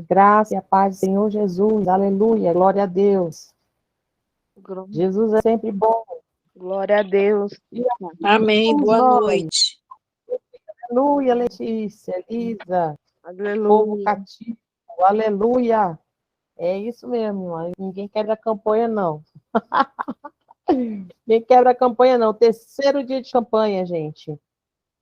Graça e a paz do Senhor Jesus. Aleluia. Glória a Deus. Jesus é sempre bom. Glória a Deus. E Amém. somos Boa nós. noite. Aleluia, Letícia, Elisa, povo Aleluia. cativo. Aleluia. É isso mesmo, irmã. Ninguém quebra a campanha, não. Ninguém quebra a campanha, não. Terceiro dia de campanha, gente.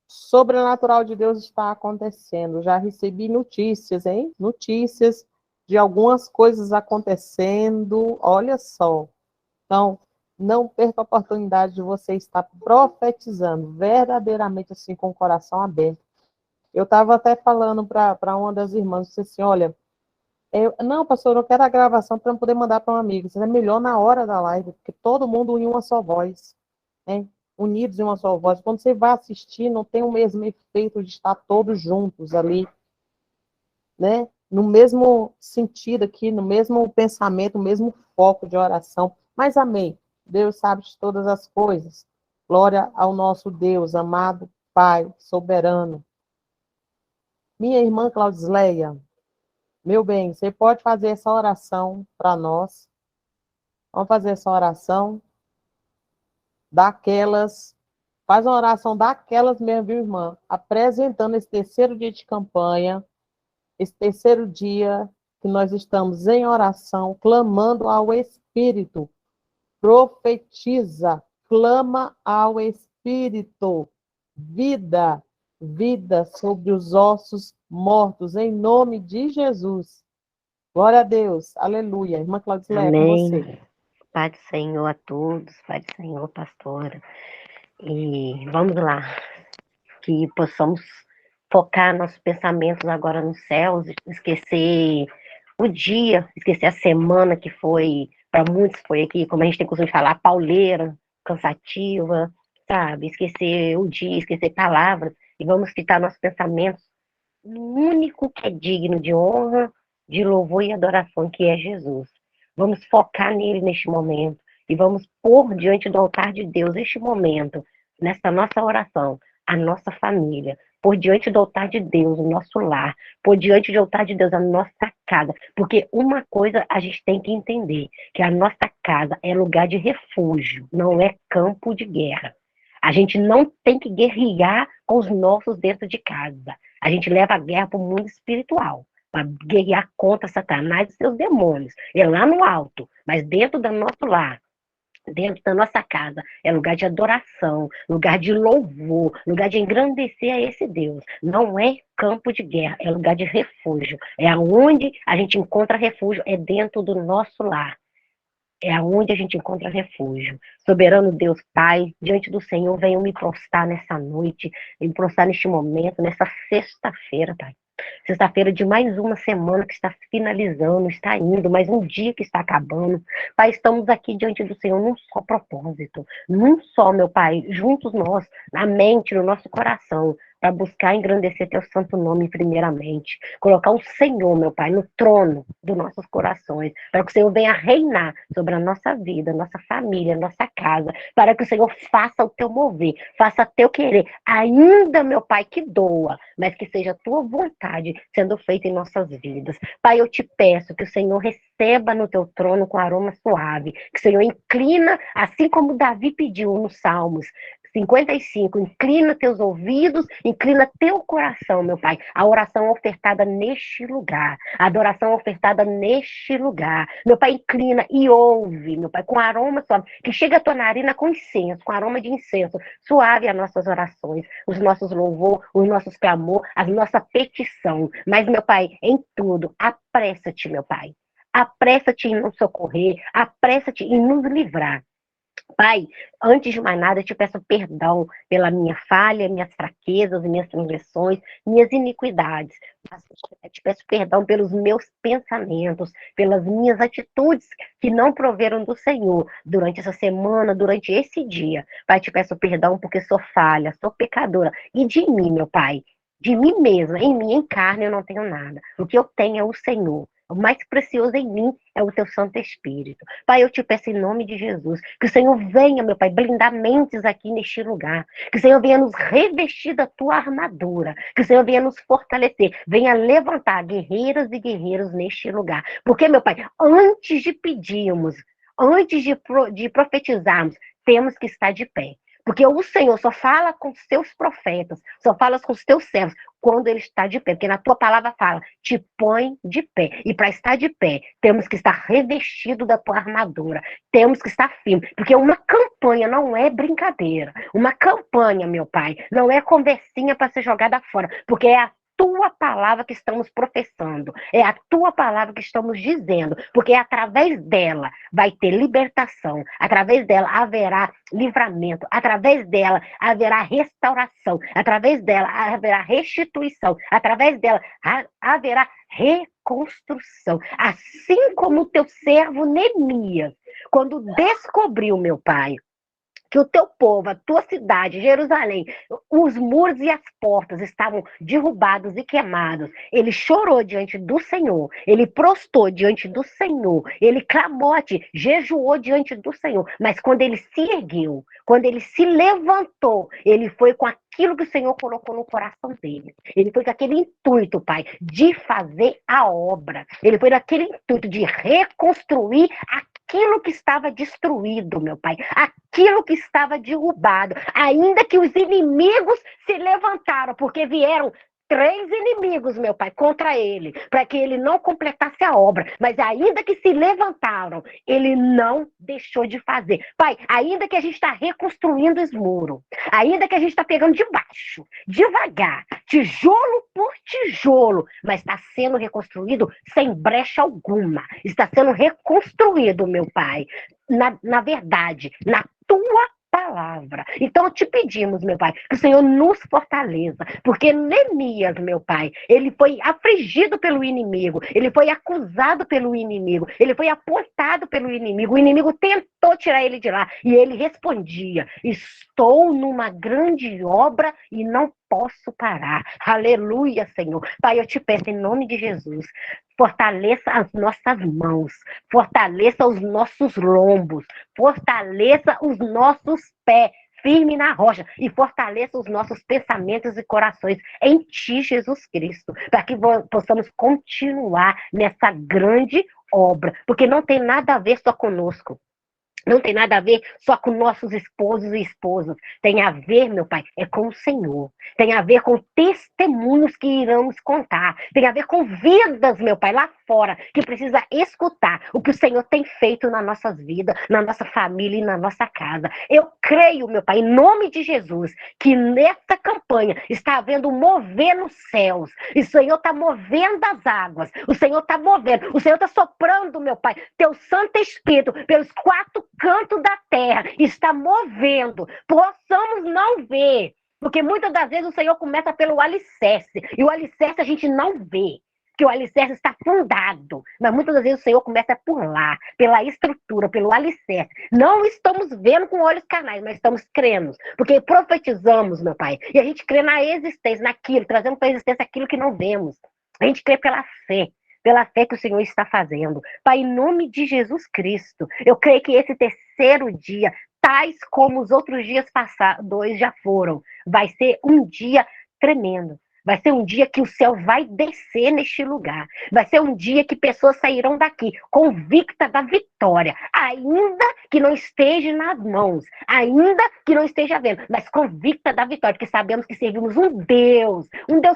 Sobrenatural de Deus está acontecendo. Já recebi notícias, hein? Notícias de algumas coisas acontecendo. Olha só. Então, não perca a oportunidade de você estar profetizando verdadeiramente assim com o coração aberto. Eu estava até falando para uma das irmãs, disse assim, olha, não, pastor, eu quero a gravação para poder mandar para um amigo. Isso é melhor na hora da live, porque todo mundo em uma só voz, né? Unidos em uma só voz. Quando você vai assistir, não tem o mesmo efeito de estar todos juntos ali, né? No mesmo sentido aqui, no mesmo pensamento, no mesmo foco de oração. Mas amém. Deus sabe de todas as coisas. Glória ao nosso Deus, amado Pai, soberano. Minha irmã Claudisleia, meu bem, você pode fazer essa oração para nós? Vamos fazer essa oração daquelas. Faz uma oração daquelas mesmo, viu, irmã? Apresentando esse terceiro dia de campanha, esse terceiro dia que nós estamos em oração, clamando ao Espírito. Profetiza, clama ao Espírito. Vida, vida sobre os ossos mortos, em nome de Jesus. Glória a Deus. Aleluia. Irmã Claudisleia, com você. Amém. Pai do Senhor a todos, Pai do Senhor, pastora. E vamos lá, que possamos focar nossos pensamentos agora nos céus, esquecer o dia, esquecer a semana que foi, para muitos foi aqui, como a gente tem costume de falar, pauleira, cansativa, sabe? Esquecer o dia, esquecer palavras, e vamos fitar nossos pensamentos no único que é digno de honra, de louvor e adoração, que é Jesus. Vamos focar nele neste momento e vamos pôr diante do altar de Deus este momento, nessa nossa oração, a nossa família, por diante do altar de Deus, o nosso lar, por diante do altar de Deus, a nossa casa, porque uma coisa a gente tem que entender, que a nossa casa é lugar de refúgio, não é campo de guerra. A gente não tem que guerrear com os nossos dentro de casa. A gente leva a guerra para o mundo espiritual, para guerrear contra Satanás e seus demônios. É lá no alto, mas dentro do nosso lar, dentro da nossa casa, é lugar de adoração, lugar de louvor, lugar de engrandecer a esse Deus. Não é campo de guerra, é lugar de refúgio. É aonde a gente encontra refúgio, é dentro do nosso lar. É aonde a gente encontra refúgio. Soberano Deus Pai, diante do Senhor, venham me prostrar nessa noite, me prostrar neste momento, nessa sexta-feira, Pai. Sexta-feira de mais uma semana que está finalizando, está indo, mais um dia que está acabando. Pai, estamos aqui diante do Senhor num só propósito, num só, meu Pai, juntos nós, na mente, no nosso coração, para buscar engrandecer teu santo nome primeiramente. Colocar o Senhor, meu Pai, no trono dos nossos corações, para que o Senhor venha reinar sobre a nossa vida, nossa família, nossa casa, para que o Senhor faça o teu mover, faça o teu querer, ainda, meu Pai, que doa, mas que seja a tua vontade sendo feita em nossas vidas. Pai, eu te peço que o Senhor receba no teu trono com aroma suave, que o Senhor inclina, assim como Davi pediu nos Salmos 55, inclina teus ouvidos, inclina teu coração, meu Pai. A oração ofertada neste lugar, a adoração ofertada neste lugar. Meu Pai, inclina e ouve, meu Pai, com aroma suave, que chega a tua narina com incenso, com aroma de incenso, suave as nossas orações, os nossos louvor, os nossos clamor, a nossa petição. Mas, meu Pai, em tudo, apressa-te, meu Pai. Apressa-te em nos socorrer, apressa-te em nos livrar. Pai, antes de mais nada, eu te peço perdão pela minha falha, minhas fraquezas, minhas transgressões, minhas iniquidades. Mas eu te peço perdão pelos meus pensamentos, pelas minhas atitudes que não proveram do Senhor durante essa semana, durante esse dia. Pai, te peço perdão porque sou falha, sou pecadora. E de mim, meu Pai, de mim mesma, em mim, em carne, eu não tenho nada. O que eu tenho é o Senhor. O mais precioso em mim é o teu Santo Espírito. Pai, eu te peço em nome de Jesus, que o Senhor venha, meu Pai, blindar mentes aqui neste lugar. Que o Senhor venha nos revestir da tua armadura. Que o Senhor venha nos fortalecer. Venha levantar guerreiras e guerreiros neste lugar. Porque, meu Pai, antes de pedirmos, antes de profetizarmos, temos que estar de pé. Porque o Senhor só fala com os seus profetas, só fala com os teus servos, quando ele está de pé. Porque na tua palavra fala, te põe de pé. E para estar de pé, temos que estar revestido da tua armadura. Temos que estar firme. Porque uma campanha não é brincadeira. Uma campanha, meu Pai, não é conversinha para ser jogada fora. Porque é a tua palavra que estamos professando, é a tua palavra que estamos dizendo, porque através dela vai ter libertação, através dela haverá livramento, através dela haverá restauração, através dela haverá restituição, através dela haverá reconstrução. Assim como o teu servo Neemias, quando descobriu, meu Pai, que o teu povo, a tua cidade, Jerusalém, os muros e as portas estavam derrubados e queimados. Ele chorou diante do Senhor, ele prostou diante do Senhor, ele clamou, jejuou diante do Senhor. Mas quando ele se ergueu, quando ele se levantou, ele foi com aquilo que o Senhor colocou no coração dele. Ele foi com aquele intuito, Pai, de fazer a obra. Ele foi naquele intuito de reconstruir aquilo que estava destruído, meu Pai, aquilo que estava derrubado, ainda que os inimigos se levantaram, porque vieram 3 inimigos, meu Pai, contra ele, para que ele não completasse a obra, mas ainda que se levantaram, ele não deixou de fazer. Pai, ainda que a gente está reconstruindo os muros, ainda que a gente está pegando de baixo, devagar, tijolo por tijolo, mas está sendo reconstruído sem brecha alguma, está sendo reconstruído, meu Pai, na verdade, na tua palavra. Então te pedimos, meu Pai, que o Senhor nos fortaleça, porque Neemias, meu Pai, ele foi afligido pelo inimigo, ele foi acusado pelo inimigo, ele foi apontado pelo inimigo, o inimigo tentou tirar ele de lá, e ele respondia, estou numa grande obra e não posso parar. Aleluia, Senhor. Pai, eu te peço em nome de Jesus, fortaleça as nossas mãos, fortaleça os nossos lombos, fortaleça os nossos pés, firme na rocha, e fortaleça os nossos pensamentos e corações em Ti, Jesus Cristo, para que possamos continuar nessa grande obra, porque não tem nada a ver só conosco. Não tem nada a ver só com nossos esposos e esposas. Tem a ver, meu Pai, é com o Senhor. Tem a ver com testemunhos que iremos contar. Tem a ver com vidas, meu Pai, lá fora, que precisa escutar o que o Senhor tem feito nas nossas vidas, na nossa família e na nossa casa. Eu creio, meu Pai, em nome de Jesus, que nessa campanha está havendo um mover nos céus. E o Senhor está movendo as águas. O Senhor está movendo. O Senhor está soprando, meu Pai, teu Santo Espírito pelos 4 cantos da terra, está movendo. Possamos não ver, porque muitas das vezes o Senhor começa pelo alicerce, e o alicerce a gente não vê, que o alicerce está fundado, mas muitas das vezes o Senhor começa por lá, pela estrutura, pelo alicerce. Não estamos vendo com olhos carnais, mas estamos crendo, porque profetizamos, meu Pai, e a gente crê na existência, naquilo, trazendo para a existência aquilo que não vemos. A gente crê pela fé que o Senhor está fazendo. Pai, em nome de Jesus Cristo, eu creio que esse terceiro dia, tais como os outros dias passados já foram, vai ser um dia tremendo. Vai ser um dia que o céu vai descer neste lugar. Vai ser um dia que pessoas sairão daqui convictas da vitória, ainda que não esteja nas mãos, ainda que não esteja vendo, mas convicta da vitória, porque sabemos que servimos um Deus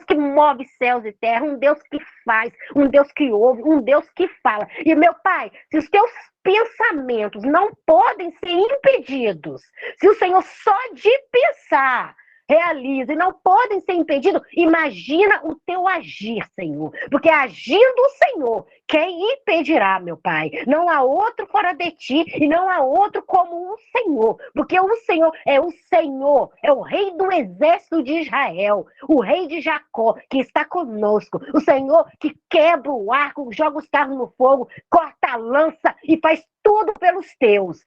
que move céus e terra, um Deus que faz, um Deus que ouve, um Deus que fala. E, meu Pai, se os teus pensamentos não podem ser impedidos, se o Senhor só de pensar realiza e não podem ser impedidos, imagina o teu agir, Senhor, porque agindo o Senhor, quem impedirá, meu Pai? Não há outro fora de ti e não há outro como o Senhor, porque o Senhor, é o Rei do exército de Israel, o Rei de Jacó, que está conosco, o Senhor que quebra o arco, joga os carros no fogo, corta a lança e faz tudo pelos teus.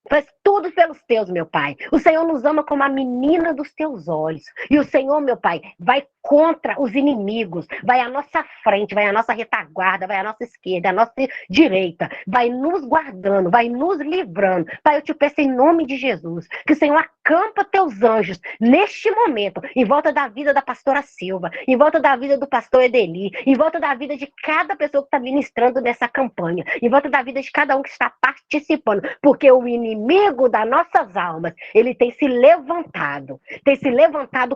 Faz tudo pelos teus, meu Pai. O Senhor nos ama como a menina dos teus olhos. E o Senhor, meu Pai, vai contra os inimigos, vai à nossa frente, vai à nossa retaguarda, vai à nossa esquerda, à nossa direita, vai nos guardando, vai nos livrando. Pai, eu te peço em nome de Jesus, que o Senhor acampa teus anjos neste momento, em volta da vida da pastora Silva, em volta da vida do pastor Edeli, em volta da vida de cada pessoa que está ministrando nessa campanha, em volta da vida de cada um que está participando, porque o inimigo das nossas almas, ele tem se levantado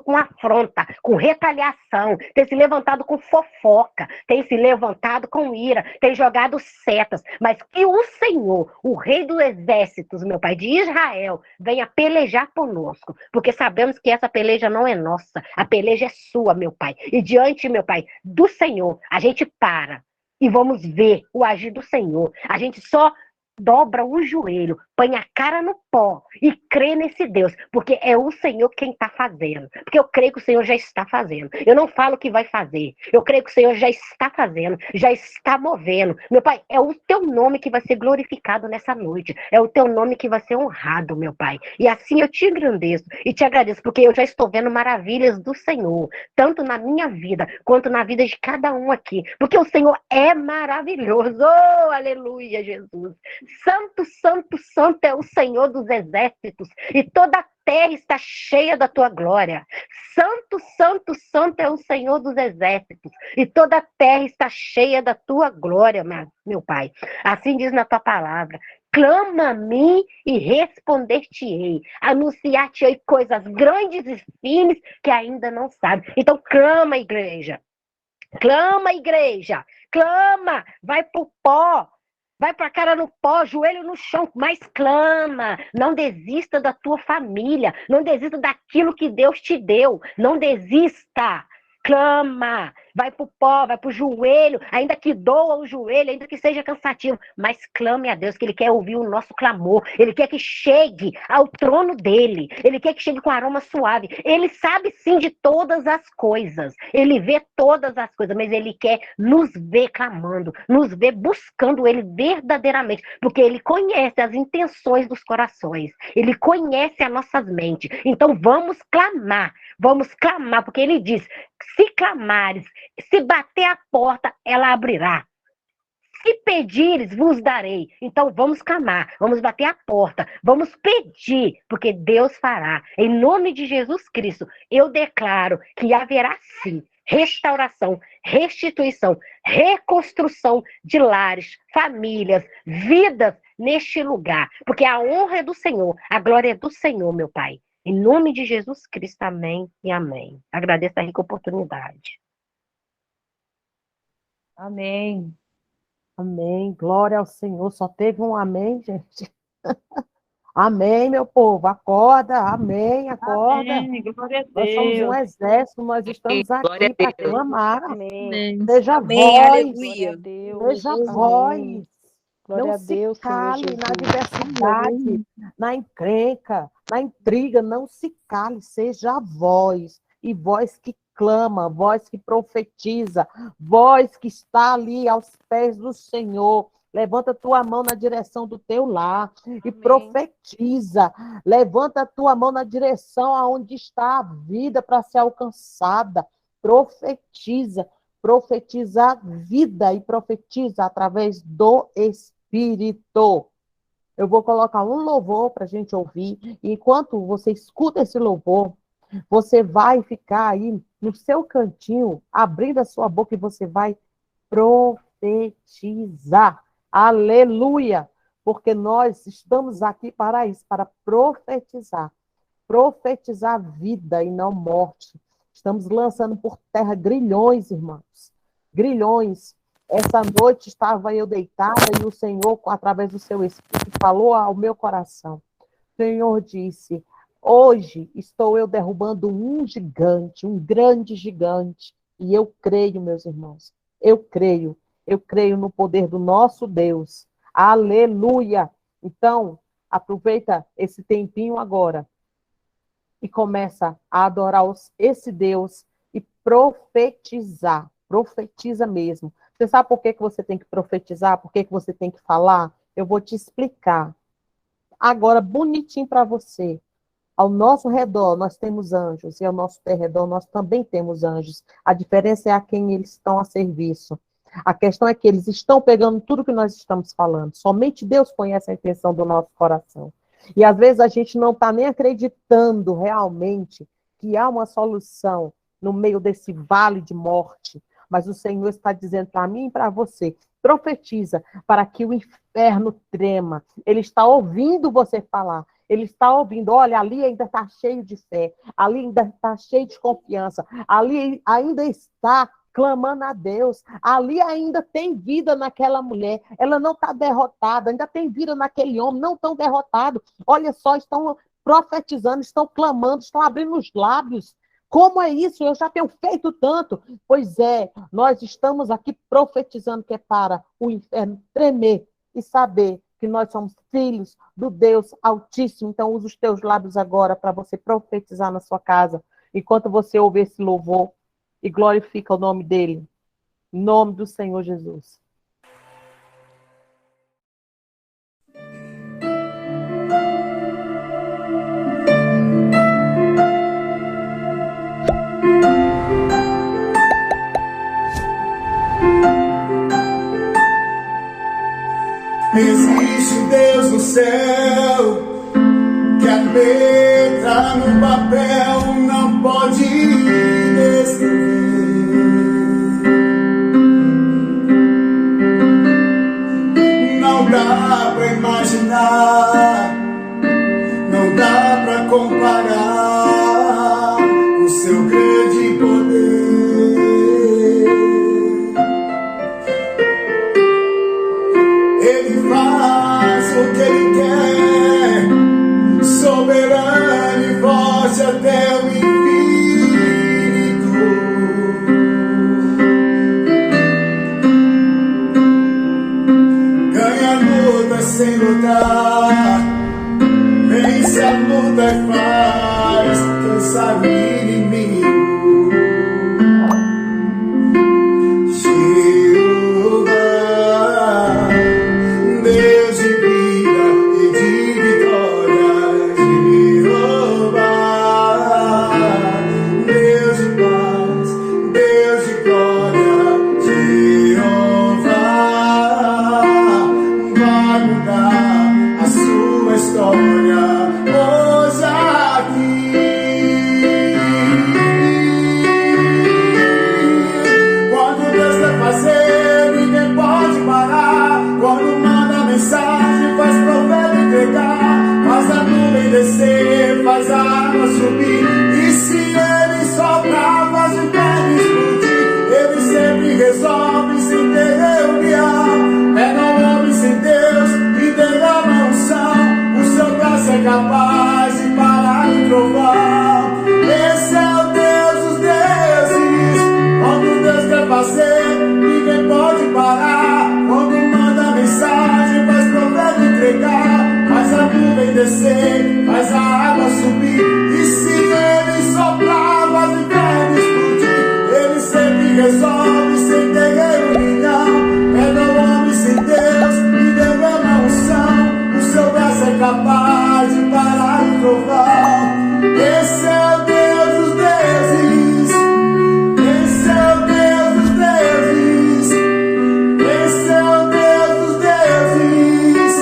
com afronta, com retaliação, tem se levantado com fofoca, tem se levantado com ira, tem jogado setas, mas que o Senhor, o Rei dos Exércitos, meu Pai, de Israel, venha pelejar conosco, porque sabemos que essa peleja não é nossa, a peleja é sua, meu Pai, e diante, meu Pai, do Senhor, a gente para e vamos ver o agir do Senhor, a gente só dobra o joelho, põe a cara no pó e crê nesse Deus, porque é o Senhor quem está fazendo. Porque eu creio que o Senhor já está fazendo. Eu não falo que vai fazer. Eu creio que o Senhor já está fazendo, já está movendo. Meu Pai, é o teu nome que vai ser glorificado nessa noite. É o teu nome que vai ser honrado, meu Pai. E assim eu te engrandeço e te agradeço, porque eu já estou vendo maravilhas do Senhor, tanto na minha vida, quanto na vida de cada um aqui. Porque o Senhor é maravilhoso. Oh, aleluia, Jesus. Santo, santo, santo é o Senhor dos exércitos, e toda a terra está cheia da tua glória. Santo, santo, santo é o Senhor dos exércitos, e toda a terra está cheia da tua glória, meu Pai. Assim diz na tua palavra. Clama a mim e responder-te-ei. Anunciar-te-ei coisas grandes e firmes que ainda não sabe. Então clama, igreja. Clama, igreja. Clama. Vai pro pó. Vai para a cara no pó, joelho no chão, mas clama. Não desista da tua família. Não desista daquilo que Deus te deu. Não desista. Clama. Vai para o pó, vai para o joelho, ainda que doa o joelho, ainda que seja cansativo, mas clame a Deus, que Ele quer ouvir o nosso clamor. Ele quer que chegue ao trono dele. Ele quer que chegue com aroma suave. Ele sabe sim de todas as coisas. Ele vê todas as coisas, mas Ele quer nos ver clamando, nos ver buscando Ele verdadeiramente, porque Ele conhece as intenções dos corações. Ele conhece as nossas mentes. Então vamos clamar, porque Ele diz: se clamares, se bater a porta, ela abrirá. Se pedires, vos darei. Então vamos clamar, vamos bater a porta, vamos pedir, porque Deus fará. Em nome de Jesus Cristo, eu declaro que haverá sim restauração, restituição, reconstrução de lares, famílias, vidas neste lugar, porque a honra é do Senhor, a glória é do Senhor, meu Pai. Em nome de Jesus Cristo, amém e amém. Agradeço a rica oportunidade. Amém. Amém. Glória ao Senhor. Só teve um amém, gente. Amém, meu povo. Acorda. Amém. Acorda. Amém. Glória a Nós somos um Deus. exército. Nós estamos Glória aqui a para Deus. clamar. Amém. Seja Amém, voz. Glória a aleluia. Deus. Seja Amém. voz. Glória Não a se Deus, Senhor cale na Jesus. adversidade, na encrenca, na intriga. Não se cale. Seja voz. E voz que clama, voz que profetiza, voz que está ali aos pés do Senhor. Levanta a tua mão na direção do teu lar e profetiza. Levanta a tua mão na direção aonde está a vida para ser alcançada. Profetiza. Profetiza a vida e profetiza através do Espírito. Eu vou colocar um louvor para a gente ouvir. E enquanto você escuta esse louvor, você vai ficar aí no seu cantinho, abrindo a sua boca e você vai profetizar. Aleluia! Porque nós estamos aqui para isso, para profetizar. Profetizar vida e não morte. Estamos lançando por terra grilhões, irmãos. Grilhões. Essa noite estava eu deitada e o Senhor, através do seu Espírito, falou ao meu coração. O Senhor disse: hoje estou eu derrubando um gigante, um grande gigante. E eu creio, meus irmãos, eu creio no poder do nosso Deus. Aleluia! Então, aproveita esse tempinho agora e começa a adorar esse Deus e profetizar. Profetiza mesmo. Você sabe por que você tem que profetizar? Por que você tem que falar? Eu vou te explicar. Agora, bonitinho para você. Ao nosso redor nós temos anjos, e ao nosso derredor nós também temos anjos. A diferença é a quem eles estão a serviço. A questão é que eles estão pegando tudo que nós estamos falando. Somente Deus conhece a intenção do nosso coração. E às vezes a gente não está nem acreditando realmente que há uma solução no meio desse vale de morte. Mas o Senhor está dizendo para mim e para você, profetiza para que o inferno trema. Ele está ouvindo você falar. Ele está ouvindo, olha, ali ainda está cheio de fé, ali ainda está cheio de confiança, ali ainda está clamando a Deus, ali ainda tem vida naquela mulher, ela não está derrotada, ainda tem vida naquele homem, não estão derrotados. Olha só, estão profetizando, estão clamando, estão abrindo os lábios. Como é isso? Eu já tenho feito tanto. Pois é, nós estamos aqui profetizando que é para o inferno tremer e saber que nós somos filhos do Deus Altíssimo. Então, usa os teus lábios agora para você profetizar na sua casa, enquanto você ouve esse louvor e glorifica o nome dele. Em nome do Senhor Jesus. Existe um Deus no céu que a letra no papel não pode descrever. Não dá pra imaginar, não dá pra comparar o seu grande poder. Ele faz o que ele quer, soberano e forte até o infinito. Ganha a luta sem lutar, vence a luta e faz cansar o inimigo. Faz a água subir, e se ele soprar, faz o inferno explodir. Ele sempre resolve sem ter reunião. Pega um homem sem Deus e derrama a unção. O seu braço é capaz de parar o trovão. Esse é o Deus dos deuses. Quando Deus quer fazer, ninguém pode parar. Quando manda mensagem, faz profeta entregar. Faz a nuvem descer, faz a água subir, e se ele soprar, faz o inferno explodir. Ele sempre resolve sem ter reunião. Pega o homem sem Deus e derrama a unção. O seu braço é capaz de parar o trovão. Esse é o Deus dos deuses. Esse é o Deus dos deuses. Esse é o Deus dos deuses.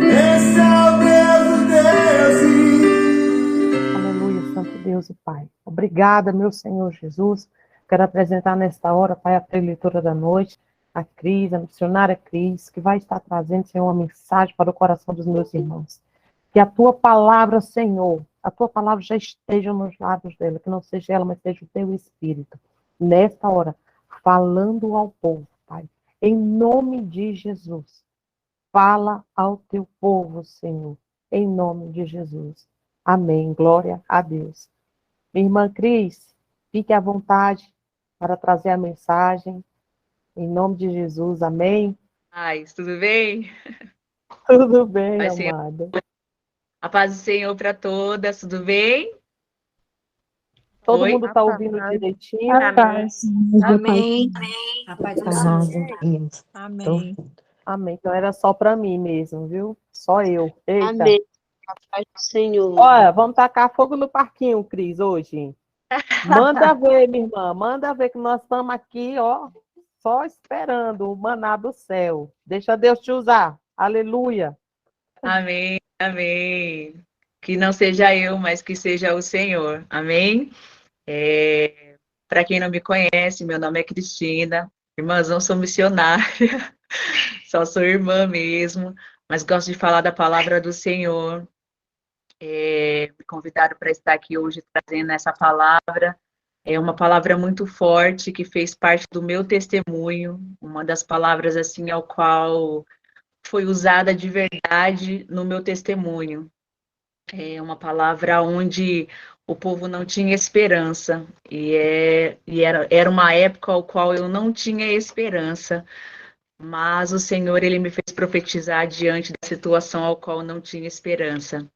Esse é o Deus dos deuses. Aleluia, Santo Deus e Pai. Obrigada, meu Senhor Jesus. Quero apresentar nesta hora, Pai, a preletora da noite, a Cris, a missionária Cris, que vai estar trazendo, Senhor, uma mensagem para o coração dos meus irmãos. Que a tua palavra, Senhor, a tua palavra já esteja nos lábios dela, que não seja ela, mas seja o teu Espírito. Nesta hora, falando ao povo, Pai, em nome de Jesus. Fala ao teu povo, Senhor, em nome de Jesus. Amém. Glória a Deus. Minha irmã Cris, fique à vontade para trazer a mensagem. Em nome de Jesus. Amém. Ai, tudo bem? Tudo bem, Vai ser- amada. A paz do Senhor para todas, tudo bem? Todo Oi? mundo está ouvindo direitinho? Amém. A paz do Ah, Senhor. Deus. Amém. Amém. Então era só para mim mesmo, viu? Só eu. Eita. Amém. Senhor. Olha, vamos tacar fogo no parquinho, Cris, hoje. Manda ver, minha irmã, manda ver que nós estamos aqui, ó, só esperando o maná do céu. Deixa Deus te usar. Aleluia. Amém, amém. Que não seja eu, mas que seja o Senhor. Amém? Para quem não me conhece, meu nome é Cristina. Irmãs, não sou missionária, só sou irmã mesmo, mas gosto de falar da palavra do Senhor. Me convidaram para estar aqui hoje trazendo essa palavra. É uma palavra muito forte que fez parte do meu testemunho, uma das palavras assim ao qual foi usada de verdade no meu testemunho. É uma palavra onde o povo não tinha esperança, era uma época ao qual eu não tinha esperança, mas o Senhor, ele me fez profetizar diante da situação ao qual eu não tinha esperança.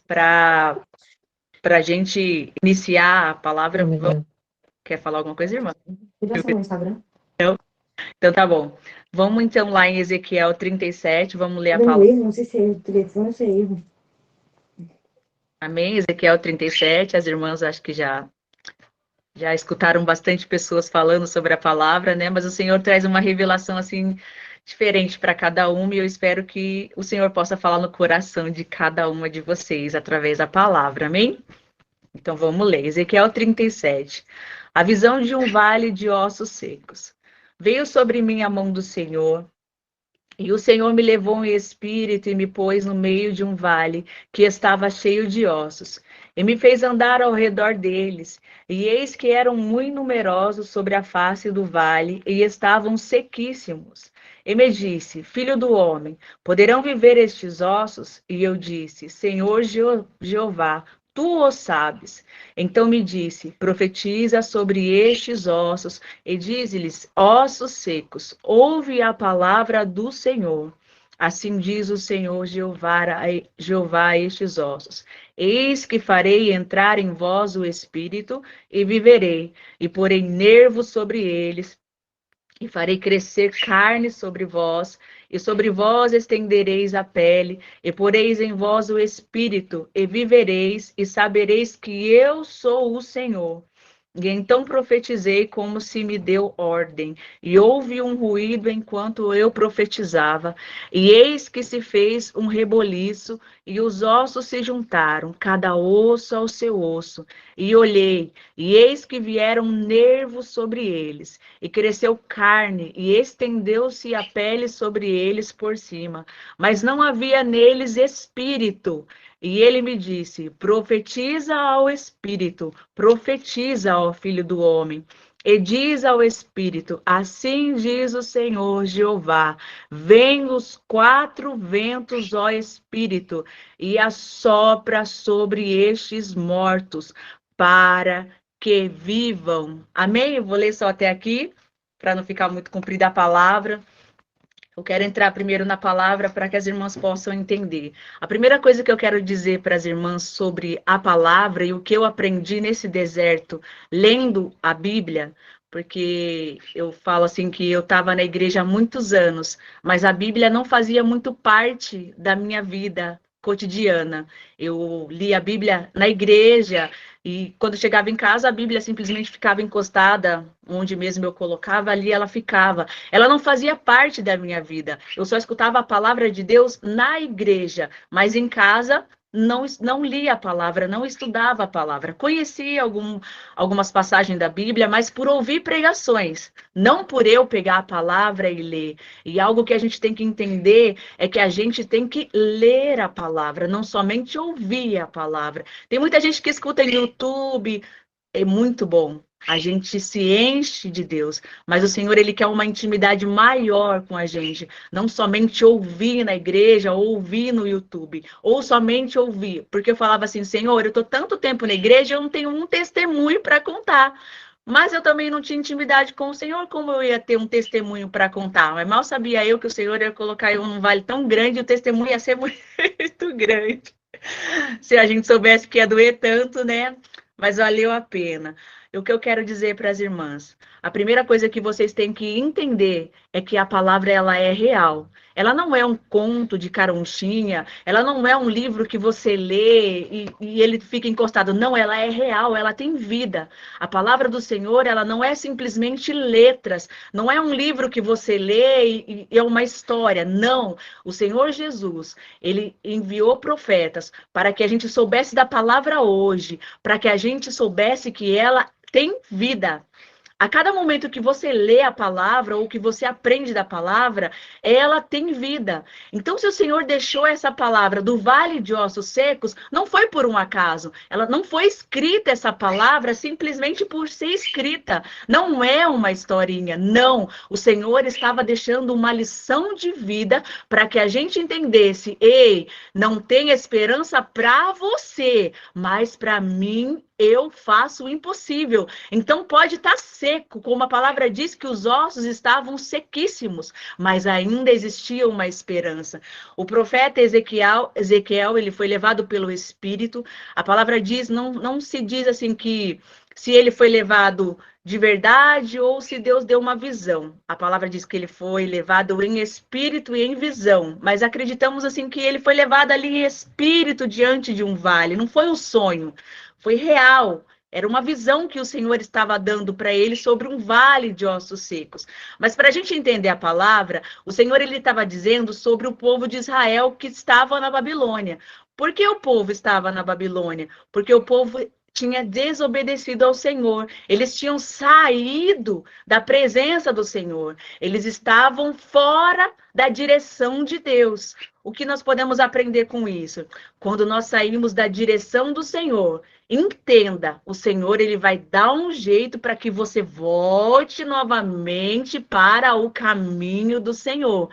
Para a gente iniciar a palavra, quer falar alguma coisa, irmã? No Instagram. Então tá bom. Vamos então lá em Ezequiel 37, vamos ler a Dando palavra. erro, não sei se é telefone ou se é erro. Amém? Ezequiel 37, as irmãs acho que já escutaram bastante pessoas falando sobre a palavra, né? Mas o Senhor traz uma revelação assim diferente para cada uma e eu espero que o Senhor possa falar no coração de cada uma de vocês através da palavra. Amém? Então vamos ler. Ezequiel 37. A visão de um vale de ossos secos. Veio sobre mim a mão do Senhor, e o Senhor me levou em espírito e me pôs no meio de um vale que estava cheio de ossos, e me fez andar ao redor deles. E eis que eram muito numerosos sobre a face do vale, e estavam sequíssimos. E me disse: Filho do homem, poderão viver estes ossos? E eu disse: Senhor Jeová, tu o sabes. Então me disse: profetiza sobre estes ossos e diz-lhes: ossos secos, ouve a palavra do Senhor. Assim diz o Senhor Jeová a estes ossos: eis que farei entrar em vós o espírito e viverei, e porei nervos sobre eles, e farei crescer carne sobre vós, e sobre vós estendereis a pele, e poreis em vós o espírito, e vivereis, e sabereis que eu sou o Senhor. E então profetizei como se me deu ordem, e houve um ruído enquanto eu profetizava, e eis que se fez um reboliço, e os ossos se juntaram, cada osso ao seu osso. E olhei, e eis que vieram nervos sobre eles, e cresceu carne, e estendeu-se a pele sobre eles por cima, mas não havia neles espírito. E ele me disse: profetiza ao espírito, profetiza ao filho do homem. E diz ao espírito: assim diz o Senhor Jeová: vem os 4 ventos, ó espírito, e assopra sobre estes mortos, para que vivam. Amém? Eu vou ler só até aqui, para não ficar muito comprida a palavra. Eu quero entrar primeiro na palavra para que as irmãs possam entender. A primeira coisa que eu quero dizer para as irmãs sobre a palavra e o que eu aprendi nesse deserto, lendo a Bíblia, porque eu falo assim que eu estava na igreja há muitos anos, mas a Bíblia não fazia muito parte da minha vida cotidiana. Eu li a Bíblia na igreja e quando chegava em casa a Bíblia simplesmente ficava encostada onde mesmo eu colocava, ali ela ficava. Ela não fazia parte da minha vida. Eu só escutava a palavra de Deus na igreja, mas em casa não lia a palavra, não estudava a palavra. Conhecia algumas passagens da Bíblia, mas por ouvir pregações, não por eu pegar a palavra e ler. E algo que a gente tem que entender é que a gente tem que ler a palavra, não somente ouvir a palavra. Tem muita gente que escuta no YouTube, é muito bom. A gente se enche de Deus, mas o Senhor, ele quer uma intimidade maior com a gente, não somente ouvir na igreja, ou ouvir no YouTube, ou somente ouvir, porque eu falava assim: Senhor, eu estou tanto tempo na igreja, eu não tenho um testemunho para contar, mas eu também não tinha intimidade com o Senhor, como eu ia ter um testemunho para contar? Mas mal sabia eu que o Senhor ia colocar eu num vale tão grande, e o testemunho ia ser muito grande. Se a gente soubesse que ia doer tanto, né? Mas valeu a pena. E o que eu quero dizer para as irmãs? A primeira coisa que vocês têm que entender é que a palavra ela é real. Ela não é um conto de caronchinha, ela não é um livro que você lê e ele fica encostado. Não, ela é real, ela tem vida. A palavra do Senhor, ela não é simplesmente letras, não é um livro que você lê e é uma história. Não, o Senhor Jesus, ele enviou profetas para que a gente soubesse da palavra hoje, para que a gente soubesse que ela tem vida. A cada momento que você lê a palavra ou que você aprende da palavra, ela tem vida. Então, se o Senhor deixou essa palavra do vale de ossos secos, não foi por um acaso. Ela não foi escrita essa palavra simplesmente por ser escrita. Não é uma historinha, não. O Senhor estava deixando uma lição de vida para que a gente entendesse: ei, não tem esperança para você, mas para mim eu faço o impossível. Então pode estar seco, como a palavra diz que os ossos estavam sequíssimos, mas ainda existia uma esperança. O profeta Ezequiel, ele foi levado pelo Espírito. A palavra diz, não se diz assim que se ele foi levado de verdade ou se Deus deu uma visão. A palavra diz que ele foi levado em espírito e em visão, mas acreditamos assim que ele foi levado ali em espírito diante de um vale. Não foi um sonho, foi real. Era uma visão que o Senhor estava dando para ele sobre um vale de ossos secos. Mas para a gente entender a palavra, o Senhor ele estava dizendo sobre o povo de Israel que estava na Babilônia. Por que o povo estava na Babilônia? Porque o povo tinha desobedecido ao Senhor. Eles tinham saído da presença do Senhor. Eles estavam fora da direção de Deus. O que nós podemos aprender com isso? Quando nós saímos da direção do Senhor, entenda, o Senhor ele vai dar um jeito para que você volte novamente para o caminho do Senhor.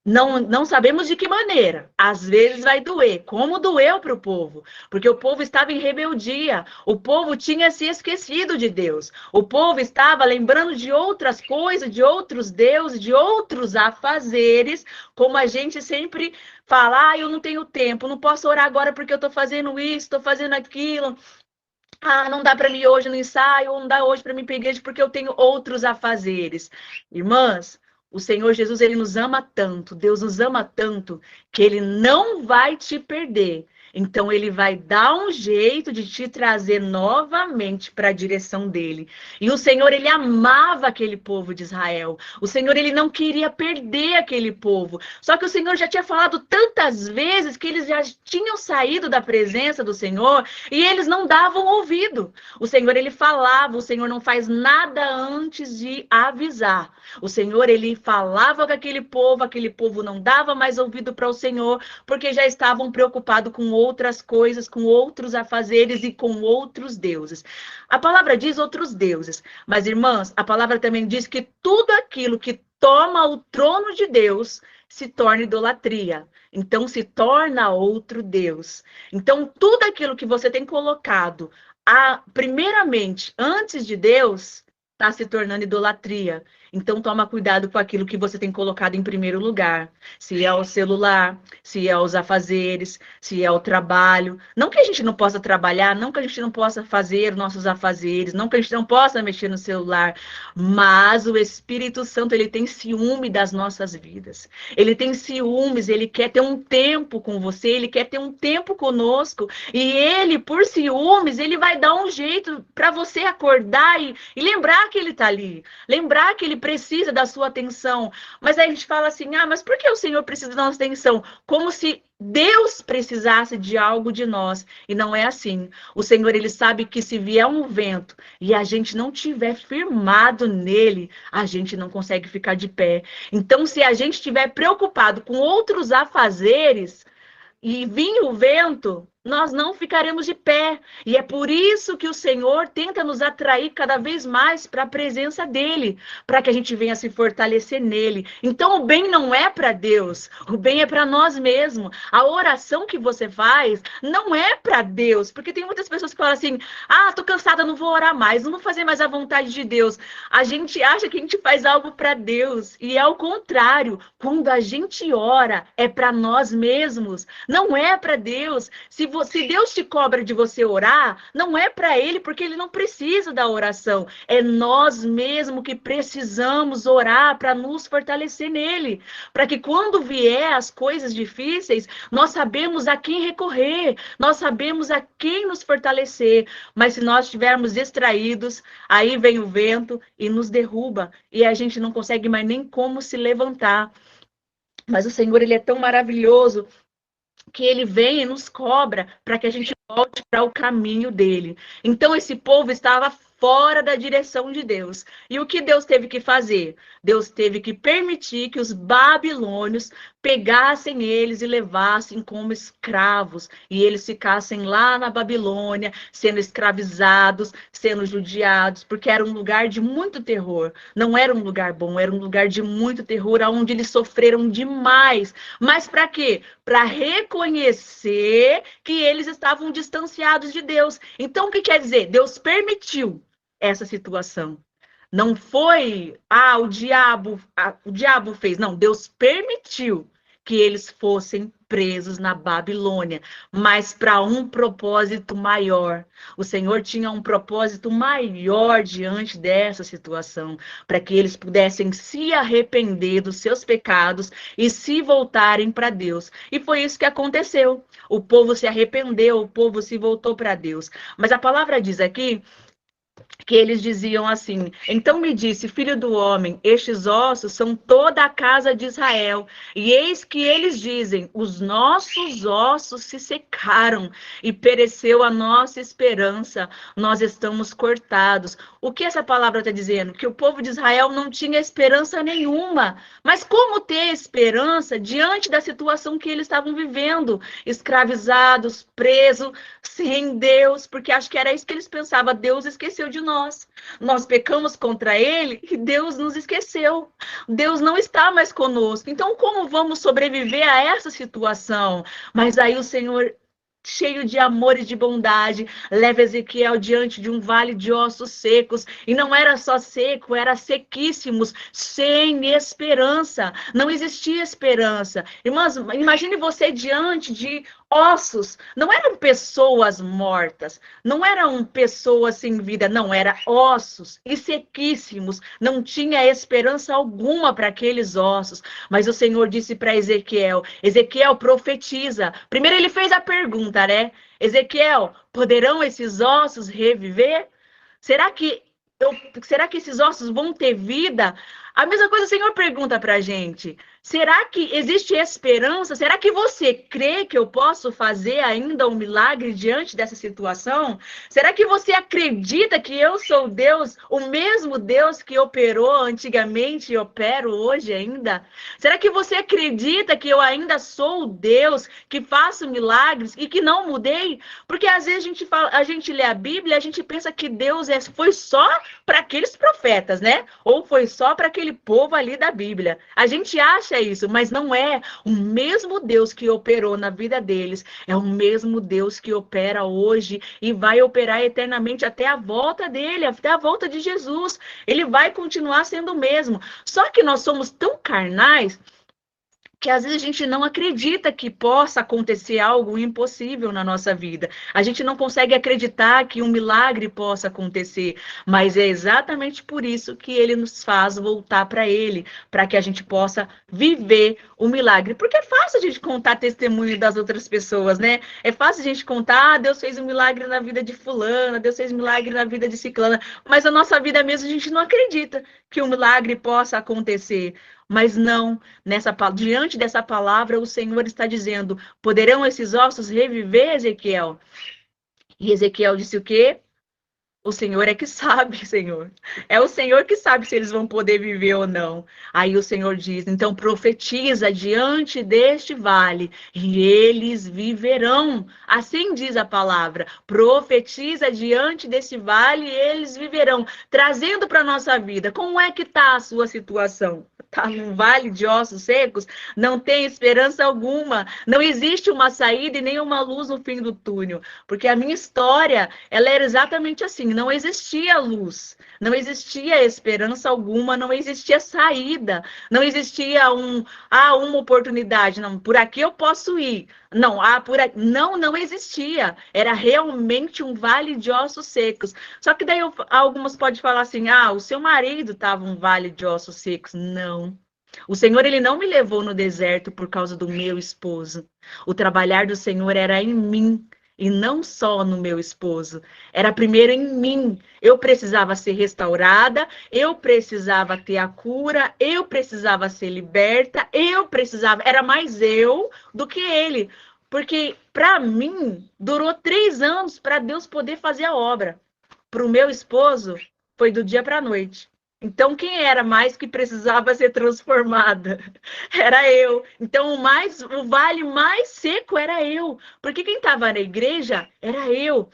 Não sabemos de que maneira. Às vezes vai doer, como doeu para o povo, porque o povo estava em rebeldia, o povo tinha se esquecido de Deus, o povo estava lembrando de outras coisas, de outros deuses, de outros afazeres, como a gente sempre fala: eu não tenho tempo, não posso orar agora porque eu estou fazendo isso, estou fazendo aquilo. Não dá para mim hoje no ensaio, ou não dá hoje para mim ir para a igreja porque eu tenho outros afazeres. Irmãs, o Senhor Jesus, ele nos ama tanto, Deus nos ama tanto, que ele não vai te perder. Então, ele vai dar um jeito de te trazer novamente para a direção dele. E o Senhor, ele amava aquele povo de Israel. O Senhor, ele não queria perder aquele povo. Só que o Senhor já tinha falado tantas vezes que eles já tinham saído da presença do Senhor e eles não davam ouvido. O Senhor, ele falava, o Senhor não faz nada antes de avisar. O Senhor, ele falava com aquele povo não dava mais ouvido para o Senhor, porque já estavam preocupados com outras coisas, com outros afazeres e com outros deuses. A palavra diz outros deuses, mas, irmãs, a palavra também diz que tudo aquilo que toma o trono de Deus se torna idolatria. Então, se torna outro Deus. Então, tudo aquilo que você tem colocado, primeiramente, antes de Deus, está se tornando idolatria. Então, toma cuidado com aquilo que você tem colocado em primeiro lugar. Se é o celular, se é os afazeres, se é o trabalho. Não que a gente não possa trabalhar, não que a gente não possa fazer nossos afazeres, não que a gente não possa mexer no celular, mas o Espírito Santo, ele tem ciúme das nossas vidas. Ele tem ciúmes, ele quer ter um tempo com você, ele quer ter um tempo conosco. E ele, por ciúmes, ele vai dar um jeito para você acordar e lembrar que ele está ali. Lembrar que ele precisa da sua atenção. Mas aí a gente fala assim: mas por que o Senhor precisa da nossa atenção? Como se Deus precisasse de algo de nós. E não é assim. O Senhor, ele sabe que se vier um vento e a gente não tiver firmado nele, a gente não consegue ficar de pé. Então, se a gente estiver preocupado com outros afazeres e vir o vento, nós não ficaremos de pé. E é por isso que o Senhor tenta nos atrair cada vez mais para a presença dele, para que a gente venha se fortalecer nele. Então, o bem não é para Deus, o bem é para nós mesmos. A oração que você faz não é para Deus, porque tem muitas pessoas que falam assim: tô cansada, não vou orar mais, não vou fazer mais a vontade de Deus. A gente acha que a gente faz algo para Deus, e é o contrário. Quando a gente ora, é para nós mesmos, não é para Deus. Se se Deus te cobra de você orar, não é para ele, porque ele não precisa da oração. É nós mesmos que precisamos orar para nos fortalecer nele. Para que quando vier as coisas difíceis, nós sabemos a quem recorrer, nós sabemos a quem nos fortalecer. Mas se nós estivermos distraídos, aí vem o vento e nos derruba. E a gente não consegue mais nem como se levantar. Mas o Senhor, ele é tão maravilhoso que ele vem e nos cobra para que a gente volte para o caminho dele. Então, esse povo estava fora da direção de Deus. E o que Deus teve que fazer? Deus teve que permitir que os babilônios pegassem eles e levassem como escravos. E eles ficassem lá na Babilônia, sendo escravizados, sendo judiados, porque era um lugar de muito terror. Não era um lugar bom, era um lugar de muito terror, onde eles sofreram demais. Mas para quê? Para reconhecer que eles estavam distanciados de Deus. Então, o que quer dizer? Deus permitiu essa situação. Não foi, o diabo fez. Não, Deus permitiu que eles fossem presos na Babilônia, mas para um propósito maior. O Senhor tinha um propósito maior diante dessa situação, para que eles pudessem se arrepender dos seus pecados e se voltarem para Deus. E foi isso que aconteceu. O povo se arrependeu, o povo se voltou para Deus. Mas a palavra diz aqui que eles diziam assim: então me disse, filho do homem, estes ossos são toda a casa de Israel. E eis que eles dizem: os nossos ossos se secaram e pereceu a nossa esperança, nós estamos cortados. O que essa palavra está dizendo? Que o povo de Israel não tinha esperança nenhuma. Mas como ter esperança diante da situação que eles estavam vivendo? Escravizados, presos, sem Deus, porque acho que era isso que eles pensavam: Deus esqueceu de nós. Nós pecamos contra ele e Deus nos esqueceu. Deus não está mais conosco. Então, como vamos sobreviver a essa situação? Mas aí o Senhor, cheio de amor e de bondade, leva Ezequiel diante de um vale de ossos secos. E não era só seco, era sequíssimos, sem esperança. Não existia esperança. Irmãs, imagine você diante de ossos. Não eram pessoas mortas, não eram pessoas sem vida, não, eram ossos e sequíssimos. Não tinha esperança alguma para aqueles ossos. Mas o Senhor disse para Ezequiel: Ezequiel, profetiza. Primeiro ele fez a pergunta, né? Ezequiel, poderão esses ossos reviver? Será que esses ossos vão ter vida? A mesma coisa o Senhor pergunta para a gente. Será que existe esperança? Será que você crê que eu posso fazer ainda um milagre diante dessa situação? Será que você acredita que eu sou Deus, o mesmo Deus que operou antigamente e opero hoje ainda? Será que você acredita que eu ainda sou o Deus que faço milagres e que não mudei? Porque às vezes a gente lê a Bíblia e a gente pensa que Deus foi só para aqueles profetas, né? Ou foi só para aquele povo ali da Bíblia. A gente acha isso, mas não é. O mesmo Deus que operou na vida deles é o mesmo Deus que opera hoje e vai operar eternamente até a volta dele, até a volta de Jesus. Ele vai continuar sendo o mesmo. Só que nós somos tão carnais que às vezes a gente não acredita que possa acontecer algo impossível na nossa vida. A gente não consegue acreditar que um milagre possa acontecer, mas é exatamente por isso que ele nos faz voltar para ele, para que a gente possa viver o milagre. Porque é fácil a gente contar testemunho das outras pessoas, né? É fácil a gente contar: Deus fez um milagre na vida de fulana, Deus fez um milagre na vida de ciclana, mas a nossa vida mesmo a gente não acredita que um milagre possa acontecer. Mas não, diante dessa palavra, o Senhor está dizendo: poderão esses ossos reviver, Ezequiel? E Ezequiel disse o quê? O Senhor é que sabe, Senhor. É o Senhor que sabe se eles vão poder viver ou não. Aí o Senhor diz: então profetiza diante deste vale e eles viverão. Assim diz a palavra. Profetiza diante desse vale e eles viverão. Trazendo para a nossa vida, como é que está a sua situação? está num vale de ossos secos, não tem esperança alguma, não existe uma saída e nem uma luz no fim do túnel, porque a minha história, ela era exatamente assim, não existia luz, não existia esperança alguma, não existia saída, não existia uma oportunidade, não, por aqui eu posso ir, não, por aqui, não existia, era realmente um vale de ossos secos. Só que daí algumas podem falar assim, o seu marido estava um vale de ossos secos. Não. O Senhor, ele não me levou no deserto por causa do meu esposo. O trabalhar do Senhor era em mim e não só no meu esposo. Era primeiro em mim. Eu precisava ser restaurada, eu precisava ter a cura, eu precisava ser liberta, era mais eu do que ele. Porque, para mim, durou 3 anos para Deus poder fazer a obra. Para o meu esposo, foi do dia para a noite. Então, quem era mais que precisava ser transformada? Era eu. Então, o vale mais seco era eu. Porque quem estava na igreja era eu.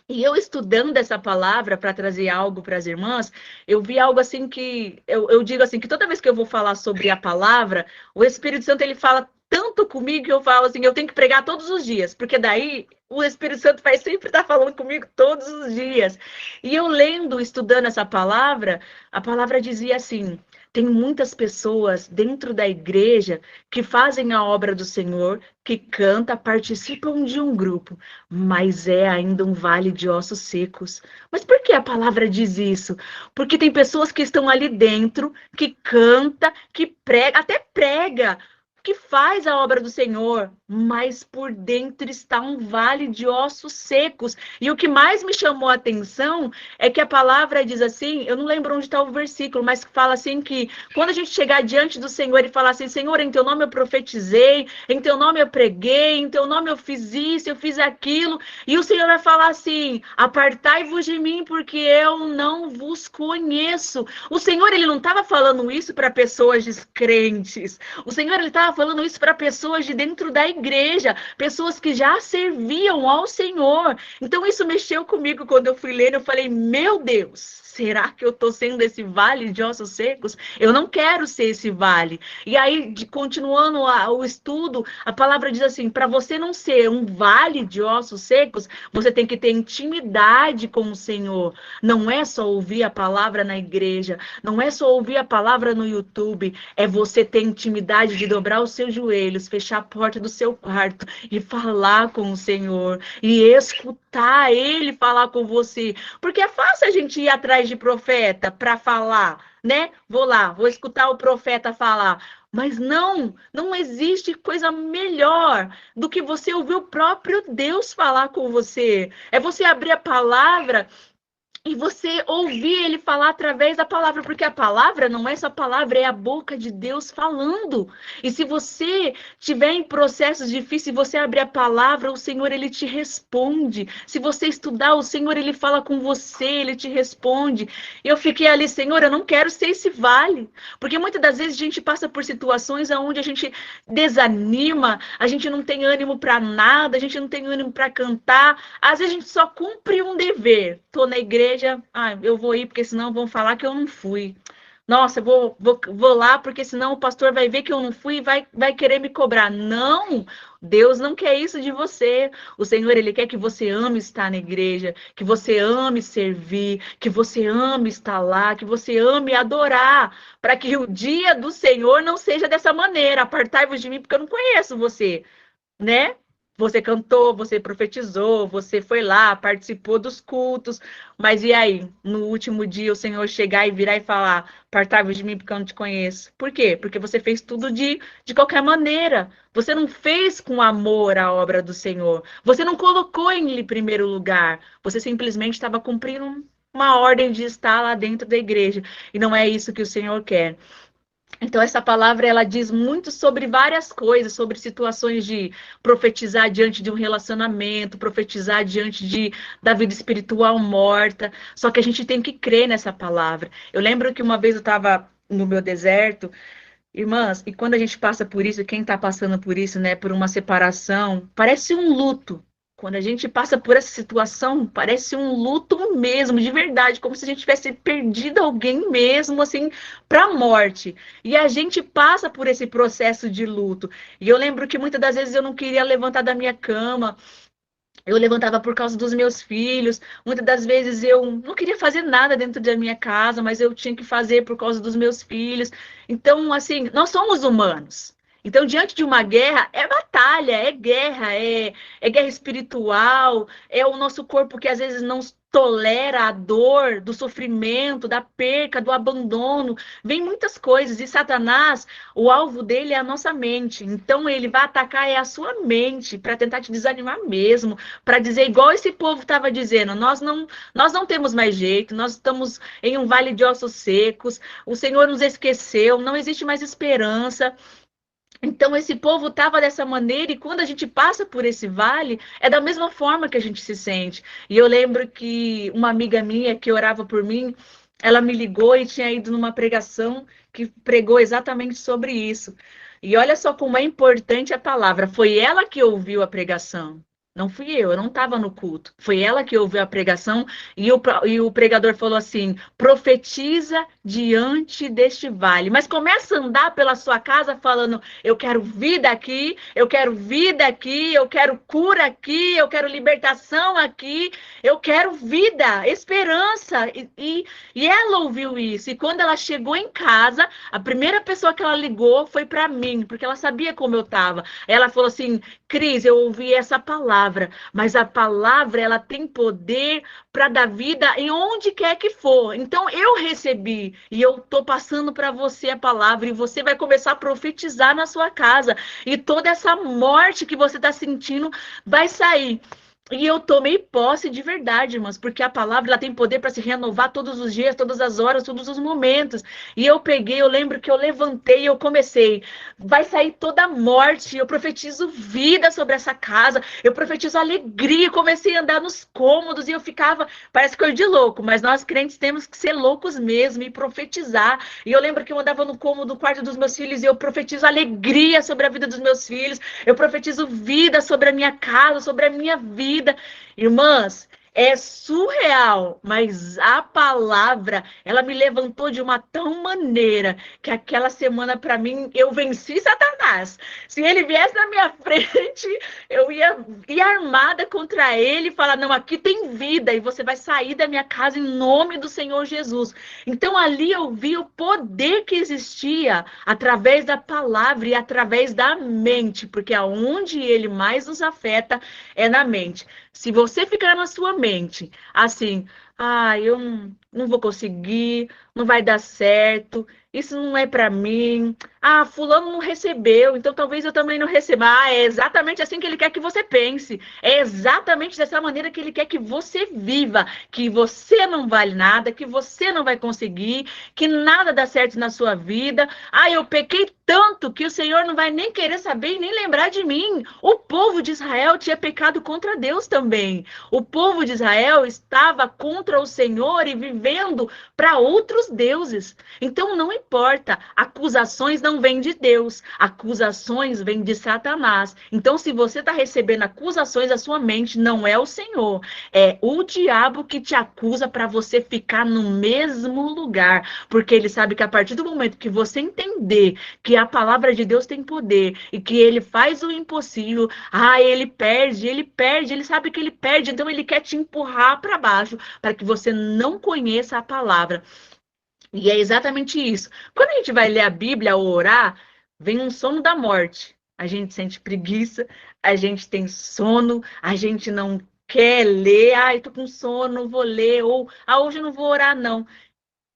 E eu estudando essa palavra para trazer algo para as irmãs, eu vi algo assim que... Eu digo assim, que toda vez que eu vou falar sobre a palavra, o Espírito Santo, ele fala tanto comigo que eu falo assim, eu tenho que pregar todos os dias, porque daí o Espírito Santo vai sempre estar falando comigo todos os dias. E eu lendo, estudando essa palavra, a palavra dizia assim, tem muitas pessoas dentro da igreja que fazem a obra do Senhor, que canta, participam de um grupo, mas é ainda um vale de ossos secos. Mas por que a palavra diz isso? Porque tem pessoas que estão ali dentro, que canta, que prega, até prega, que faz a obra do Senhor, mas por dentro está um vale de ossos secos. E o que mais me chamou a atenção é que a palavra diz assim, eu não lembro onde está o versículo, mas fala assim que quando a gente chegar diante do Senhor e falar assim, Senhor, em teu nome eu profetizei, em teu nome eu preguei, em teu nome eu fiz isso, eu fiz aquilo, e o Senhor vai falar assim, apartai-vos de mim, porque eu não vos conheço. O Senhor, ele não estava falando isso para pessoas descrentes, o Senhor, ele estava falando isso para pessoas de dentro da igreja, pessoas que já serviam ao Senhor. Então isso mexeu comigo quando eu fui ler, eu falei, meu Deus, será que eu estou sendo esse vale de ossos secos? Eu não quero ser esse vale. E aí, continuando o estudo, a palavra diz assim, para você não ser um vale de ossos secos, você tem que ter intimidade com o Senhor. Não é só ouvir a palavra na igreja, não é só ouvir a palavra no YouTube, é você ter intimidade de dobrar os seus joelhos, fechar a porta do seu quarto e falar com o Senhor, e escutar Ele falar com você. Porque é fácil a gente ir atrás de profeta para falar, né? Vou lá, vou escutar o profeta falar. Mas não existe coisa melhor do que você ouvir o próprio Deus falar com você. É você abrir a palavra e você ouvir ele falar através da palavra, porque a palavra não é só palavra, é a boca de Deus falando. E se você tiver em processos difíceis, você abrir a palavra, o Senhor, ele te responde. Se você estudar, o Senhor, ele fala com você, ele te responde. E eu fiquei ali, Senhor, eu não quero ser esse vale. Porque muitas das vezes a gente passa por situações onde a gente desanima, a gente não tem ânimo para nada, a gente não tem ânimo para cantar. Às vezes a gente só cumpre um dever. Estou na igreja, eu vou ir porque senão vão falar que eu não fui. Nossa, eu vou lá porque senão o pastor vai ver que eu não fui e vai querer me cobrar. Não, Deus não quer isso de você. O Senhor, ele quer que você ame estar na igreja, que você ame servir, que você ame estar lá, que você ame adorar, para que o dia do Senhor não seja dessa maneira. Apartai-vos de mim porque eu não conheço você, né? Você cantou, você profetizou, você foi lá, participou dos cultos, mas e aí? No último dia o Senhor chegar e virar e falar, apartai-vos de mim porque eu não te conheço. Por quê? Porque você fez tudo de qualquer maneira. Você não fez com amor a obra do Senhor. Você não colocou em primeiro lugar. Você simplesmente estava cumprindo uma ordem de estar lá dentro da igreja. E não é isso que o Senhor quer. Então, essa palavra, ela diz muito sobre várias coisas, sobre situações de profetizar diante de um relacionamento, profetizar diante da vida espiritual morta, só que a gente tem que crer nessa palavra. Eu lembro que uma vez eu estava no meu deserto, irmãs, e quando a gente passa por isso, quem está passando por isso, né, por uma separação, parece um luto, Quando a gente passa por essa situação, parece um luto mesmo, de verdade, como se a gente tivesse perdido alguém mesmo, assim, para a morte. E a gente passa por esse processo de luto. E eu lembro que muitas das vezes eu não queria levantar da minha cama, eu levantava por causa dos meus filhos. Muitas das vezes eu não queria fazer nada dentro da minha casa, mas eu tinha que fazer por causa dos meus filhos. Então, assim, nós somos humanos. Então, diante de uma guerra, é batalha, é guerra, é guerra espiritual, é o nosso corpo que às vezes não tolera a dor, do sofrimento, da perca, do abandono. Vem muitas coisas. E Satanás, o alvo dele é a nossa mente. Então, ele vai atacar a sua mente para tentar te desanimar mesmo, para dizer, igual esse povo estava dizendo, nós não temos mais jeito, nós estamos em um vale de ossos secos, o Senhor nos esqueceu, não existe mais esperança. Então, esse povo estava dessa maneira, e quando a gente passa por esse vale, é da mesma forma que a gente se sente. E eu lembro que uma amiga minha que orava por mim, ela me ligou e tinha ido numa pregação que pregou exatamente sobre isso. E olha só como é importante a palavra. Foi ela que ouviu a pregação. Não fui eu não estava no culto. Foi ela que ouviu a pregação e o pregador falou assim: profetiza diante deste vale. Mas começa a andar pela sua casa falando: eu quero vida aqui, eu quero vida aqui, eu quero cura aqui, eu quero libertação aqui, eu quero vida, esperança. E ela ouviu isso. E quando ela chegou em casa, a primeira pessoa que ela ligou foi para mim, porque ela sabia como eu estava. Ela falou assim: Cris, eu ouvi essa palavra, mas a palavra ela tem poder para dar vida em onde quer que for. Então eu recebi e eu tô passando para você a palavra e você vai começar a profetizar na sua casa e toda essa morte que você está sentindo vai sair. E eu tomei posse de verdade, irmãs, porque a palavra ela tem poder para se renovar todos os dias, todas as horas, todos os momentos. E eu peguei, eu lembro que eu levantei e eu comecei. Vai sair toda a morte, eu profetizo vida sobre essa casa, eu profetizo alegria. Eu comecei a andar nos cômodos e eu ficava, parece coisa de louco, mas nós crentes temos que ser loucos mesmo e profetizar. E eu lembro que eu andava no cômodo do quarto dos meus filhos e eu profetizo alegria sobre a vida dos meus filhos, eu profetizo vida sobre a minha casa, sobre a minha vida. Irmãs, é surreal, mas a palavra, ela me levantou de uma tal maneira que aquela semana, para mim, eu venci Satanás. Se ele viesse na minha frente, eu ia armada contra ele e falar: não, aqui tem vida e você vai sair da minha casa em nome do Senhor Jesus. Então, ali eu vi o poder que existia através da palavra e através da mente, porque aonde ele mais nos afeta é na mente. Se você ficar na sua mente, assim, eu não vou conseguir, não vai dar certo, isso não é para mim, fulano não recebeu, então talvez eu também não receba. É exatamente assim que ele quer que você pense, é exatamente dessa maneira que ele quer que você viva, que você não vale nada, que você não vai conseguir, que nada dá certo na sua vida. Eu pequei tanto que o Senhor não vai nem querer saber e nem lembrar de mim. O povo de Israel tinha pecado contra Deus também. O povo de Israel estava contra o Senhor e vivendo para outros deuses. Então não importa, acusações não vêm de Deus, acusações vêm de Satanás. Então se você está recebendo acusações, a sua mente não é o Senhor, é o diabo que te acusa para você ficar no mesmo lugar, porque ele sabe que a partir do momento que você entender que a palavra de Deus tem poder e que ele faz o impossível, ele perde, ele sabe que ele perde, então ele quer te empurrar para baixo, para que você não conheça a palavra. E é exatamente isso. Quando a gente vai ler a Bíblia ou orar, vem um sono da morte. A gente sente preguiça, a gente tem sono, a gente não quer ler. Eu tô com sono, não vou ler. Ou, hoje eu não vou orar, não.